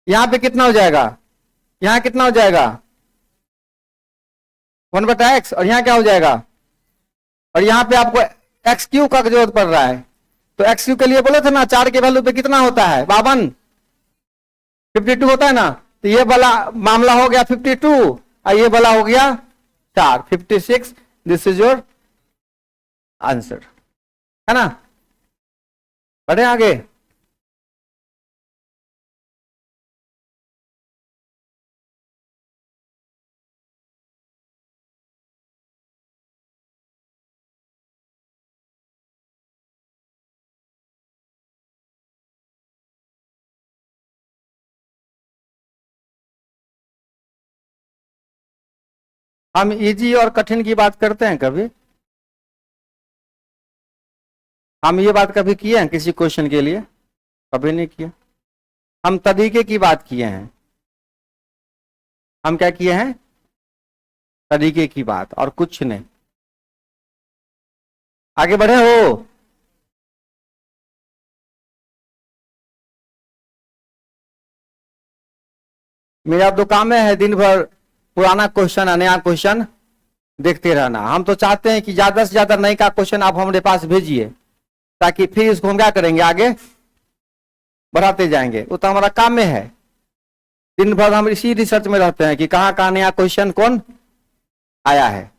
यहां पे कितना हो जाएगा? यहां कितना हो जाएगा? 1/x। और यहां क्या हो जाएगा? और यहां पे आपको x³ का जरूरत पड़ रहा है। तो x³ के लिए बोले थे ना 4 के वैल्यू पे कितना होता है? 52, 52 होता है ना। तो ये वाला मामला हो गया 52 और ये वाला हो गया 4, 56। दिस इज योर आंसर, है ना। बढ़े आगे। हम इजी और कठिन की बात करते हैं कभी? हम ये बात कभी किए हैं किसी क्वेश्चन के लिए? कभी नहीं किए। हम तरीके की बात किए हैं। हम क्या किए हैं? तरीके की बात, और कुछ नहीं। आगे बढ़े हो? मेरा तो काम है दिन भर पुराना क्वेश्चन और नया क्वेश्चन देखते रहना। हम तो चाहते हैं कि ज्यादा से ज्यादा नए का क्वेश्चन आप हमारे पास भेजिए, ताकि फिर इसको हम क्या करेंगे, आगे बढ़ाते जाएंगे। वो तो हमारा काम में है। दिन भर हम इसी रिसर्च में रहते हैं कि कहाँ कहाँ नया क्वेश्चन कौन आया है।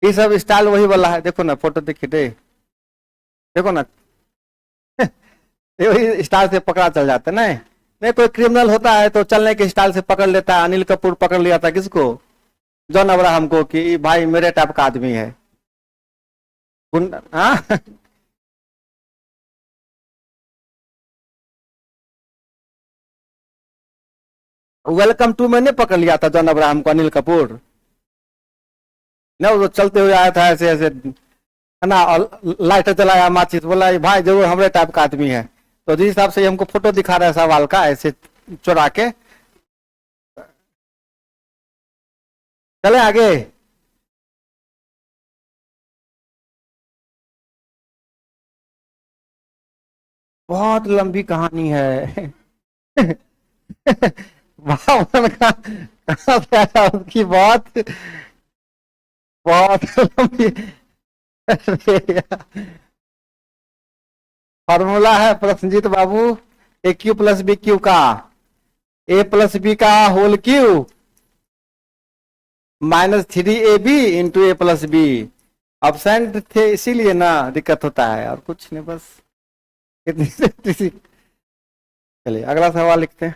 ये सब स्टाइल वही वाला है। देखो ना, फोटो देखिए दे, देखो ना। ये वही स्टाइल से पकड़ा चल जाता है ना। नहीं, कोई क्रिमिनल होता है तो चलने के स्टाइल से पकड़ लेता है। अनिल कपूर पकड़ लिया था किसको? जॉन अब्राहम को, कि भाई मेरे टाइप का आदमी है। हाँ। वेलकम टू मैंने पकड़ लिया था जॉन अब्राहम को, अनिल कपूर। ना वो चलते हुए आया था ऐसे ऐसे, है ना, और लाइटर चलाया, माचिस, बोला ये भाई जरूर हमारे टाइप का आदमी है। तो जिस हिसाब से हमको फोटो दिखा रहा है सवाल का, ऐसे चुरा के। चले आगे। बहुत लंबी कहानी है। वामन का कहाँ से आया, उसकी बहुत बहुत लंबी। अरे यार, फॉर्मूला है प्रसन्नजीत बाबू, ए क्यू प्लस बी क्यू का, ए प्लस बी का होल क्यू -3ab इंटू ए प्लस बी। अब्सेंट थे इसीलिए ना दिक्कत होता है, और कुछ नहीं, बस इतनी सी। चलिए अगला सवाल लिखते हैं।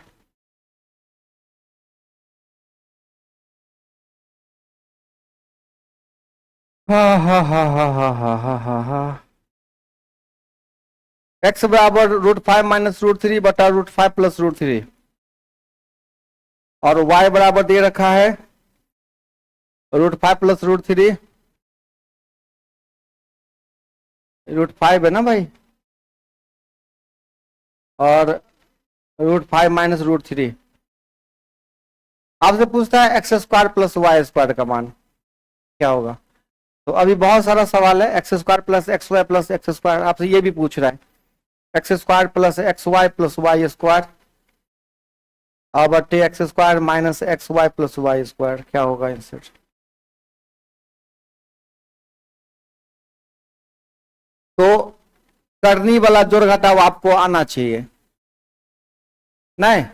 हाँ हाँ हाँ हाँ हाँ हाँ हाँ हाँ हाँ। एक्स बराबर √5 माइनस √3 बटा √5 प्लस √3, और y बराबर दे रखा है √5 प्लस √3, √5 है ना भाई, और √5 माइनस √3। आपसे पूछता है x² प्लस y² का मान क्या होगा। तो अभी बहुत सारा सवाल है, x² plus XY plus x²। आपसे ये भी पूछ रहा है x² plus XY plus y², और बटे x² minus XY plus y², क्या होगा आंसर। तो करनी वाला जोड़ घटाव आपको आना चाहिए, नहीं?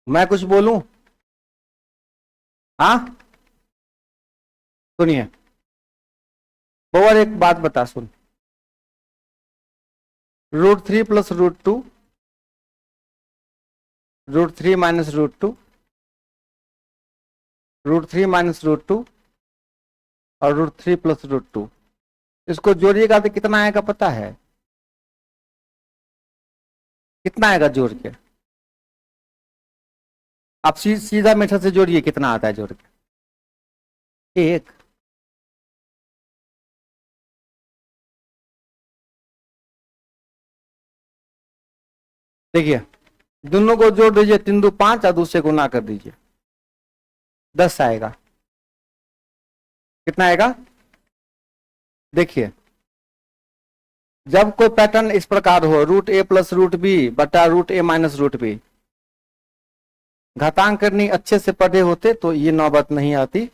मैं कुछ बोलूं? हाँ, सुनिए। और एक बात बता सुन, √3 प्लस √2, √3 माइनस √2, √3 माइनस √2, और √3 प्लस √2, इसको जोड़िएगा तो कितना आएगा पता है? कितना आएगा जोड़ के? आप सीधा मेथड से जोड़िए, कितना आता है जोड़ के? 1। देखिए दोनों को जोड़ दीजिए, 3 2 5 और दूसरे गुना कर दीजिए, 10 आएगा। कितना आएगा? देखिए जब कोई पैटर्न इस प्रकार हो, रूट ए प्लस रूट बी बटा रूट ए माइनस रूट बी, घातांक करनी अच्छे से पढ़े होते तो ये नौबत नहीं आती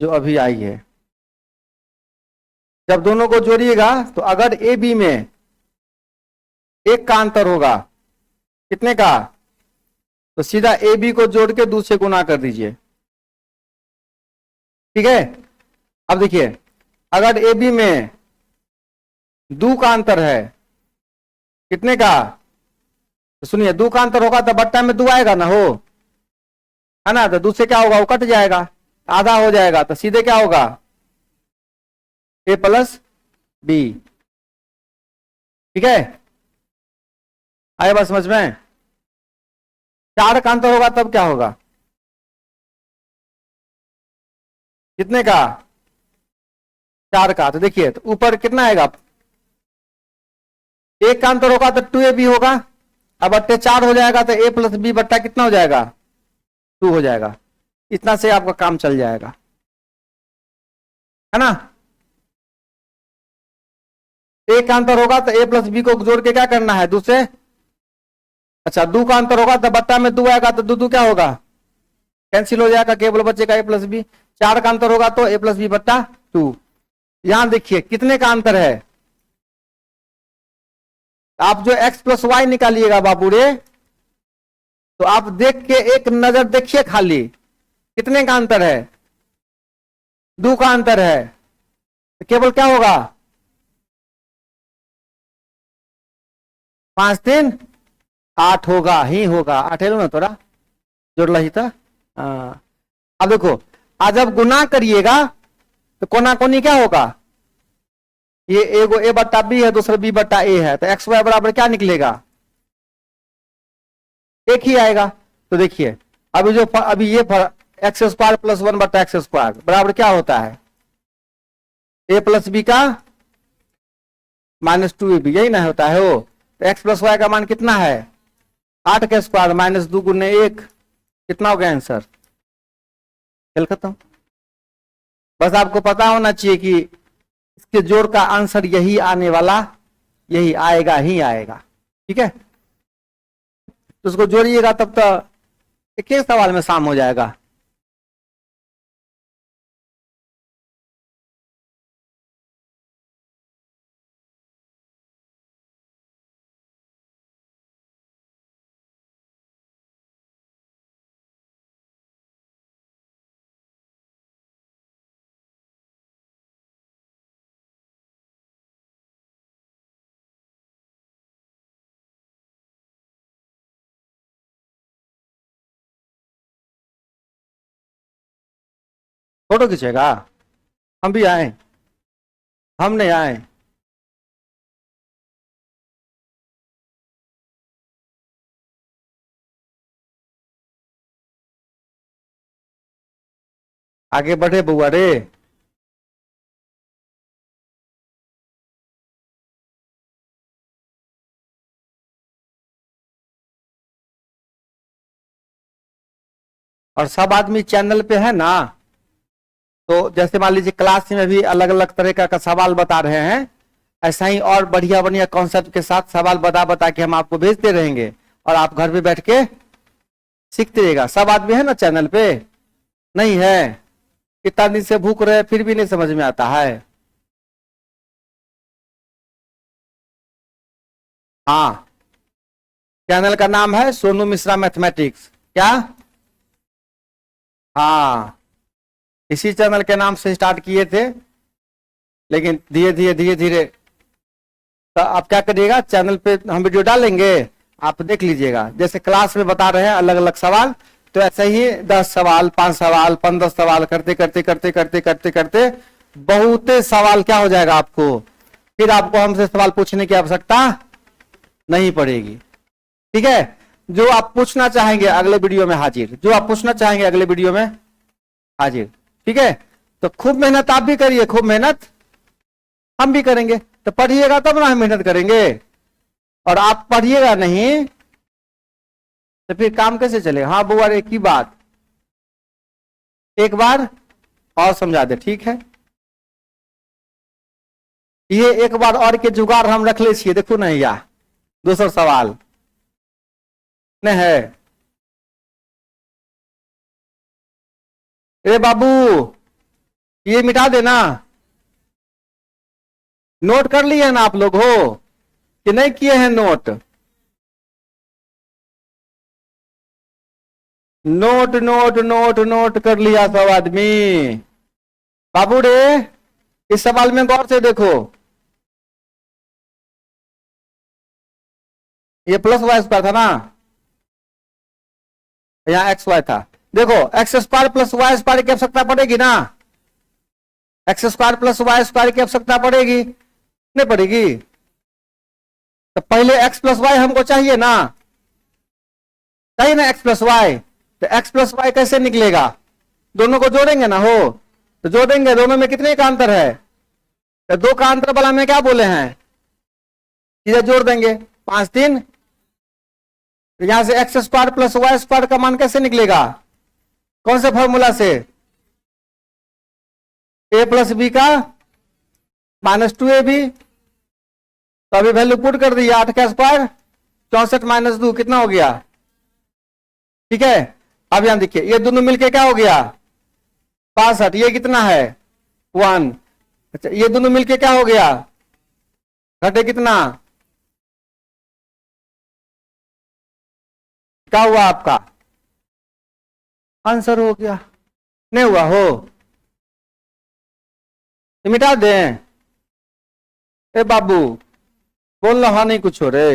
जो अभी आई है। जब दोनों को जोड़िएगा तो अगर ए बी में एक का अंतर होगा, कितने का, तो सीधा ए बी को जोड़ के दूसरे गुना कर दीजिए। ठीक है, अब देखिए अगर ए बी में 2 का अंतर है, कितने का, तो सुनिए 2 का अंतर होगा तो बट्टा में 2 आएगा ना, हो है ना, तो दूसरे क्या होगा, वो कट जाएगा, आधा हो जाएगा, तो सीधे क्या होगा, ए प्लस बी। ठीक है, आए बात समझ में? 4 का अंतर होगा तब क्या होगा, कितने का, 4 का, तो देखिए तो ऊपर कितना आएगा, 1 का अंतर होगा तो 2ab होगा, अब बट्टे 4 हो जाएगा तो a प्लस बी बट्टा कितना हो जाएगा, 2 हो जाएगा। इतना से आपका काम चल जाएगा, है ना। 1 का अंतर होगा तो a प्लस बी को जोड़ के क्या करना है, दूसरे, अच्छा 2 का अंतर होगा तो बट्टा में 2 आएगा तो 2 क्या होगा, कैंसिल हो जाएगा, केवल बचेगा a प्लस बी। 4 का अंतर होगा तो a प्लस बी बट्टा 2। यहां देखिए कितने का अंतर है, आप जो x प्लस वाई निकालिएगा बाबू रे, तो आप देख के एक नजर देखिए खाली, कितने का अंतर है, 2 का अंतर है, तो केवल क्या होगा, 5 3 8 होगा ही होगा, 8 है ना थोड़ा जोड़ ली था। अब देखो आज जब गुना करिएगा तो कोना कोनी क्या होगा, ये एगो ए बट्टा बी है, दूसरा बी बट्टा ए है, तो एक्स वाई बराबर क्या निकलेगा, एक ही आएगा। तो देखिए अभी ये एक्स स्क्वायर प्लस 1 बट्टा एक्स स्क्वायर बराबर क्या होता है, ए प्लस बी का माइनस 2ab, यही ना होता है वो। तो एक्स प्लस वाई का मान कितना है, 8 का स्क्वायर माइनस 2 गुने 1, कितना हो गया आंसर, खेल खत्म। बस आपको पता होना चाहिए कि इसके जोड़ का आंसर यही आने वाला, यही आएगा ही आएगा। ठीक है, तो उसको जोड़िएगा तब तो एक ही सवाल में शाम हो जाएगा। फोटो खींचेगा, हम भी आए, हम नहीं आए, आगे बढ़े बुआ रे। और सब आदमी चैनल पे है ना, तो जैसे मान लीजिए क्लास में भी अलग अलग तरह का सवाल बता रहे हैं, ऐसा ही और बढ़िया बढ़िया कॉन्सेप्ट के साथ सवाल बता बता के हम आपको भेजते रहेंगे और आप घर पे बैठ के सीखते रहेगा। सब आदमी है ना चैनल पे, नहीं है, कितना दिन से भूख रहे फिर भी नहीं समझ में आता है। हाँ, चैनल का नाम है सोनू मिश्रा मैथमेटिक्स। क्या, हाँ, इसी चैनल के नाम से स्टार्ट किए थे, लेकिन धीरे धीरे तो आप क्या करिएगा, चैनल पे हम वीडियो डालेंगे, आप देख लीजिएगा। जैसे क्लास में बता रहे हैं अलग अलग सवाल, तो ऐसे ही 10 सवाल 5 सवाल 15 सवाल करते करते करते करते करते करते बहुत सवाल क्या हो जाएगा आपको, फिर आपको हमसे सवाल पूछने की आवश्यकता नहीं पड़ेगी। ठीक है, जो आप पूछना चाहेंगे अगले वीडियो में हाजिर, जो आप पूछना चाहेंगे अगले वीडियो में हाजिर। ठीक है, तो खूब मेहनत आप भी करिए, खूब मेहनत हम भी करेंगे, तो पढ़िएगा तब ना हम मेहनत करेंगे। और आप पढ़िएगा नहीं तो फिर काम कैसे चलेगा। हाँ बुआ एक ही बात, एक बार और समझा दे, ठीक है। ये एक बार और के जुगाड़ हम रख ले छिए, देखो ना या दूसरा सवाल नहीं है। ए बाबू ये मिटा देना, नोट कर लिए ना आप लोग हो कि नहीं किए हैं note. Note note note note कर लिया सब आदमी। बाबू रे इस सवाल में गौर से देखो, ये प्लस वाई स्क्वायर था ना, यहाँ एक्स वाई था। देखो x square plus y square की आवश्यकता पड़ेगी ना, x square plus y square की आवश्यकता पड़ेगी नहीं पड़ेगी। तो पहले एक्स प्लस वाई हमको चाहिए ना, चाहिए ना एक्स प्लस वाई। तो एक्स प्लस वाई कैसे निकलेगा, दोनों को जोड़ेंगे ना हो, तो जोड़ेंगे दोनों में कितने का अंतर है, तो दो का अंतर वाला में क्या बोले हैं, सीधे जोड़ देंगे 5 3। यहां से x square plus y square का मान कैसे निकलेगा, कौन से फॉर्मूला से, ए प्लस बी का -2ab। तो अभी वैल्यू पुट कर दिया, 8 का स्क्वायर 64 - 2 कितना हो गया, ठीक है। अब यहां देखिए ये दोनों मिलके क्या हो गया 65, ये कितना है 1। अच्छा ये दोनों मिलके क्या हो गया, घटे कितना, क्या हुआ आपका आंसर हो गया, नहीं हुआ हो तो मिटा दें। ए बाबू बोल रहा नहीं कुछ हो रे,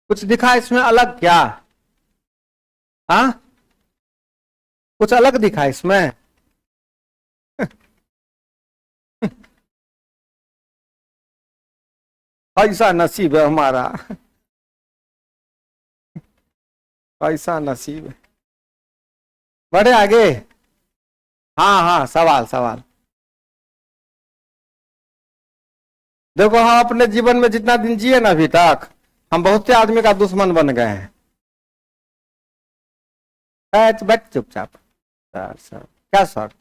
कुछ दिखा इसमें अलग क्या, हाँ कुछ अलग दिखा इसमें ऐसा नसीब है हमारा, ऐसा नसीब है। बढ़े आगे, हाँ हाँ सवाल सवाल। देखो हम अपने जीवन में जितना दिन जिए ना अभी तक, हम बहुत से आदमी का दुश्मन बन गए हैं। बैठ बैठ चुपचाप सर सर क्या सर,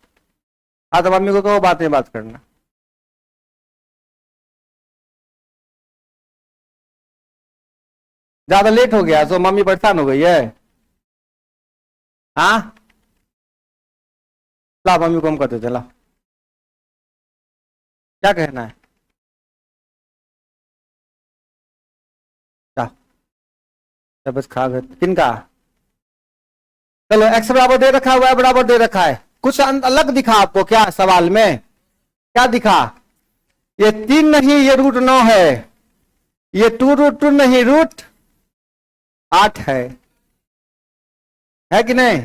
हाँ तो मम्मी को कहो बात में बात करना। ज्यादा लेट हो गया तो मम्मी परेशान हो गई है, हाँ ला मम्मी को हम कहते थे ला, क्या कहना है क्या? बस खा गए किनका? चलो x बराबर दे रखा है, y बराबर दे रखा है, कुछ अलग दिखा आपको क्या सवाल में? क्या दिखा? ये 3 नहीं, ये √9 है, ये 2√2 नहीं, √8 है कि नहीं?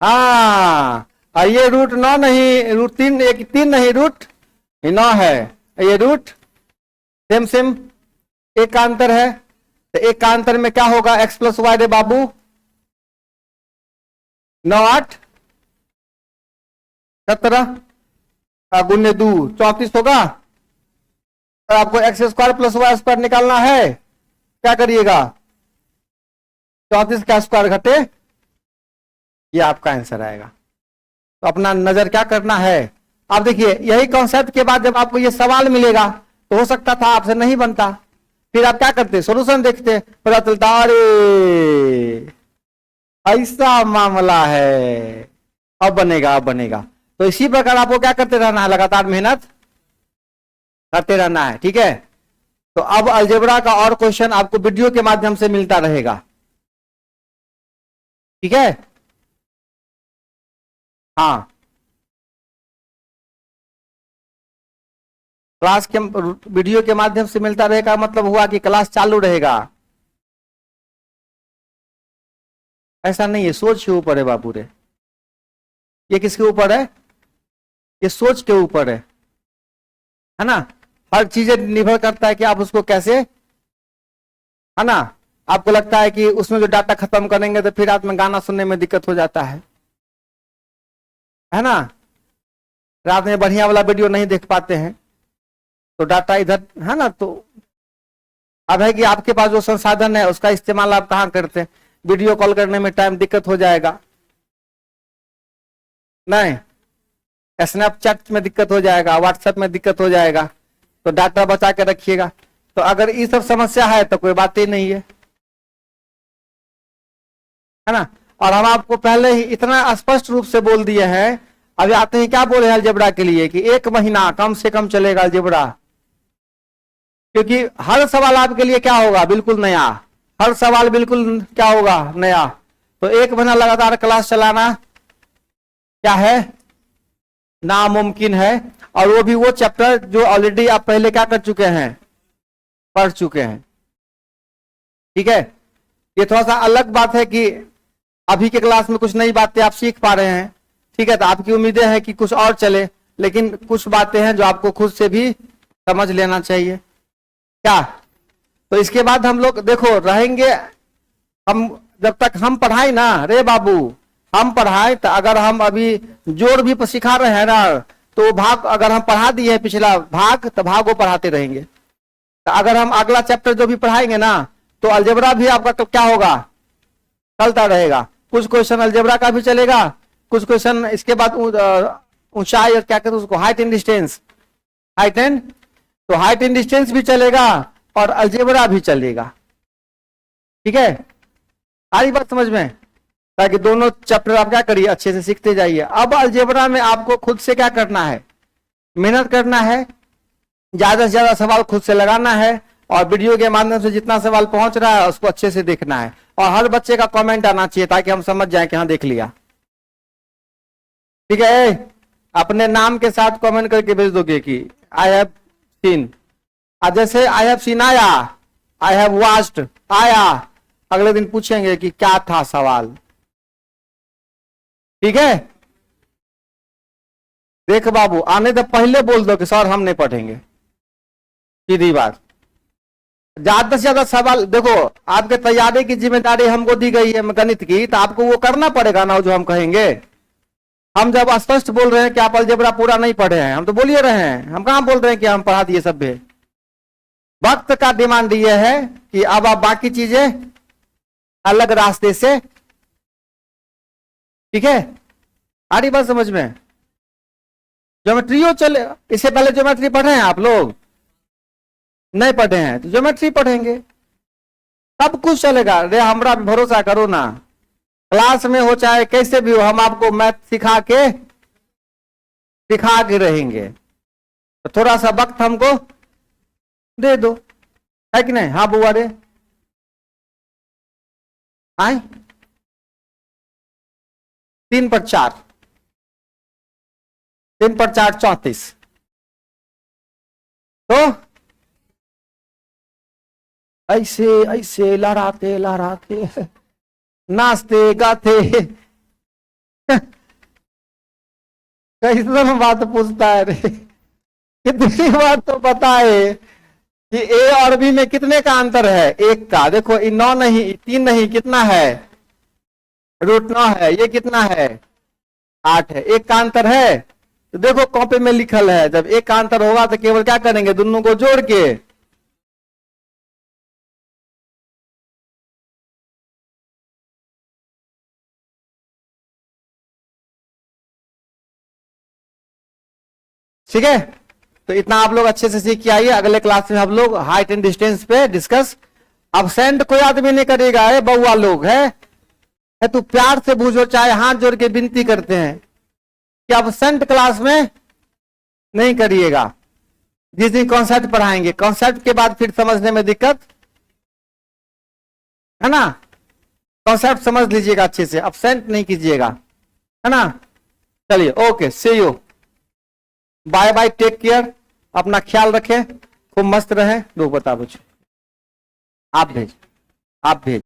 हाँ, और ये √9 नहीं, √3, एक 3 नहीं, √9 है, ये रूट सेम सेम, एक का अंतर है, तो एक का अंतर में क्या होगा? x प्लस वाई रे बाबू, 9 8 17 गुने 2 34 होगा। और आपको x² प्लस y² निकालना है, क्या करिएगा? 34 का स्क्वायर घटे, ये आपका आंसर आएगा। तो अपना नजर क्या करना है? आप देखिए, यही कॉन्सेप्ट के बाद जब आपको ये सवाल मिलेगा तो हो सकता था आपसे नहीं बनता, फिर आप क्या करते? सॉल्यूशन देखते, पता चलता अरे ऐसा मामला है, अब बनेगा, अब बनेगा। तो इसी प्रकार आपको क्या करते रहना है? लगातार मेहनत करते रहना है, ठीक है। तो अब अलजेब्रा का और क्वेश्चन आपको वीडियो के माध्यम से मिलता रहेगा, ठीक है। हाँ, क्लास के वीडियो के माध्यम से मिलता रहेगा, मतलब हुआ कि क्लास चालू रहेगा, ऐसा नहीं है। सोच के ऊपर है बाबू रे, ये किसके ऊपर है? ये सोच के ऊपर है ना। हर चीजें निर्भर करता है कि आप उसको कैसे, है ना। आपको लगता है कि उसमें जो डाटा खत्म करेंगे तो फिर रात में गाना सुनने में दिक्कत हो जाता है ना। रात में बढ़िया वाला वीडियो नहीं देख पाते हैं तो डाटा इधर, है ना। तो अब है कि आपके पास जो संसाधन है उसका इस्तेमाल आप कहाँ करते हैं? वीडियो कॉल करने में टाइम दिक्कत हो जाएगा, नहीं, स्नैपचैट में दिक्कत हो जाएगा, व्हाट्सएप में दिक्कत हो जाएगा, तो डाटा बचा के रखिएगा। तो अगर ये सब समस्या है तो कोई बात ही नहीं है ना। और हम आपको पहले ही इतना स्पष्ट रूप से बोल दिए हैं। अभी आते हैं क्या बोले अलजेब्रा के लिए कि 1 महीना कम से कम चलेगा अलजेब्रा, क्योंकि हर सवाल आपके लिए क्या होगा? बिल्कुल नया, हर सवाल बिल्कुल क्या होगा? नया। तो 1 महीना लगातार क्लास चलाना क्या है? नामुमकिन है। और वो भी वो चैप्टर जो ऑलरेडी आप पहले क्या कर चुके हैं? पढ़ चुके हैं, ठीक है। ये थोड़ा सा अलग बात है कि अभी के क्लास में कुछ नई बातें आप सीख पा रहे हैं, ठीक है। तो आपकी उम्मीदें हैं कि कुछ और चले, लेकिन कुछ बातें हैं जो आपको खुद से भी समझ लेना चाहिए, क्या। तो इसके बाद हम लोग देखो रहेंगे, हम जब तक हम पढ़ाई ना रे बाबू, हम पढ़ाए तो अगर हम अभी जोड़ भी सिखा रहे हैं ना, तो भाग अगर हम पढ़ा दिए हैं पिछला भाग, तो भाग वो पढ़ाते रहेंगे। तो अगर हम अगला चैप्टर जो भी पढ़ाएंगे ना, तो अलजेब्रा भी आपका तो क्या होगा? चलता रहेगा। कुछ क्वेश्चन अलजेब्रा का भी चलेगा, कुछ क्वेश्चन इसके बाद ऊंचाई और क्या कहते हैं उसको, height and distance, height and, तो हाइट एंड डिस्टेंस भी चलेगा और अलजेब्रा भी चलेगा, ठीक है। सारी बात समझ में, ताकि दोनों चैप्टर आप क्या करिए? अच्छे से सीखते जाइए। अब अलजेब्रा में आपको खुद से क्या करना है? मेहनत करना है, ज्यादा से ज्यादा सवाल खुद से लगाना है, और वीडियो के माध्यम से जितना सवाल पहुंच रहा है उसको अच्छे से देखना है। और हर बच्चे का कमेंट आना चाहिए ताकि हम समझ जाएं कि हाँ देख लिया, ठीक है। अपने नाम के साथ कमेंट करके भेज दोगे कि आई हैव सीन। जैसे आई हैव सीन आया, आई हैव वॉच्ड आया, अगले दिन पूछेंगे कि क्या था सवाल, ठीक है। देख बाबू, आने तो पहले बोल दो कि सर हम नहीं पढ़ेंगे, सीधी बात। ज्यादा से ज्यादा सवाल देखो, आपके तैयारी की जिम्मेदारी हमको दी गई है गणित की, तो आपको वो करना पड़ेगा ना जो हम कहेंगे। हम जब स्पष्ट बोल रहे हैं कि आप अलजेब्रा पूरा नहीं पढ़े हैं, हम तो बोल ही रहे हैं, हम कहां बोल रहे हैं कि हम पढ़ा दिए सब भी। वक्त का डिमांड ये है कि अब आप बाकी चीजें अलग रास्ते से, ठीक है। आ रही बात समझ में? ज्योमेट्रियो चले, इससे पहले ज्योमेट्री पढ़े हैं आप लोग? नहीं पढ़े हैं तो ज्योमेट्री पढ़ेंगे, सब कुछ चलेगा रे, हमरा भरोसा करो ना। क्लास में हो चाहे कैसे भी हो, हम आपको मैथ सिखा के रहेंगे। तो थोड़ा सा वक्त हमको दे दो, है कि नहीं? हाँ बुआ रे, आए 3 पर 4, 3 पर 4 34। तो ऐसे ऐसे लहराते लहराते नाचते गाते कैसे बात पूछता है रे। कितनी बात तो पता है कि ए और बी में कितने का अंतर है, 1 का। देखो ये 9 नहीं 3 नहीं, कितना है √9 है, ये कितना है 8 है, 1 का अंतर है। तो देखो कॉपी में लिखल है, जब 1 का अंतर होगा तो केवल क्या करेंगे, दोनों को जोड़ के ठीक है। तो इतना आप लोग अच्छे से सीख के आइए, अगले क्लास में हम लोग हाइट एंड डिस्टेंस पे डिस्कस। अब्सेंट कोई आदमी नहीं करेगा है, बउआ लोग है तो प्यार से बूझो, चाहे हाथ जोड़ के विनती करते हैं कि अब्सेंट क्लास में नहीं करिएगा। जिस दिन कॉन्सेप्ट पढ़ाएंगे, कॉन्सेप्ट के बाद फिर समझने में दिक्कत है ना, कॉन्सेप्ट समझ लीजिएगा अच्छे से, अब्सेंट नहीं कीजिएगा, है ना। चलिए okay, see you, bye bye, take care, अपना ख्याल रखें, खूब मस्त रहे। लोग बता पूछे, आप भेज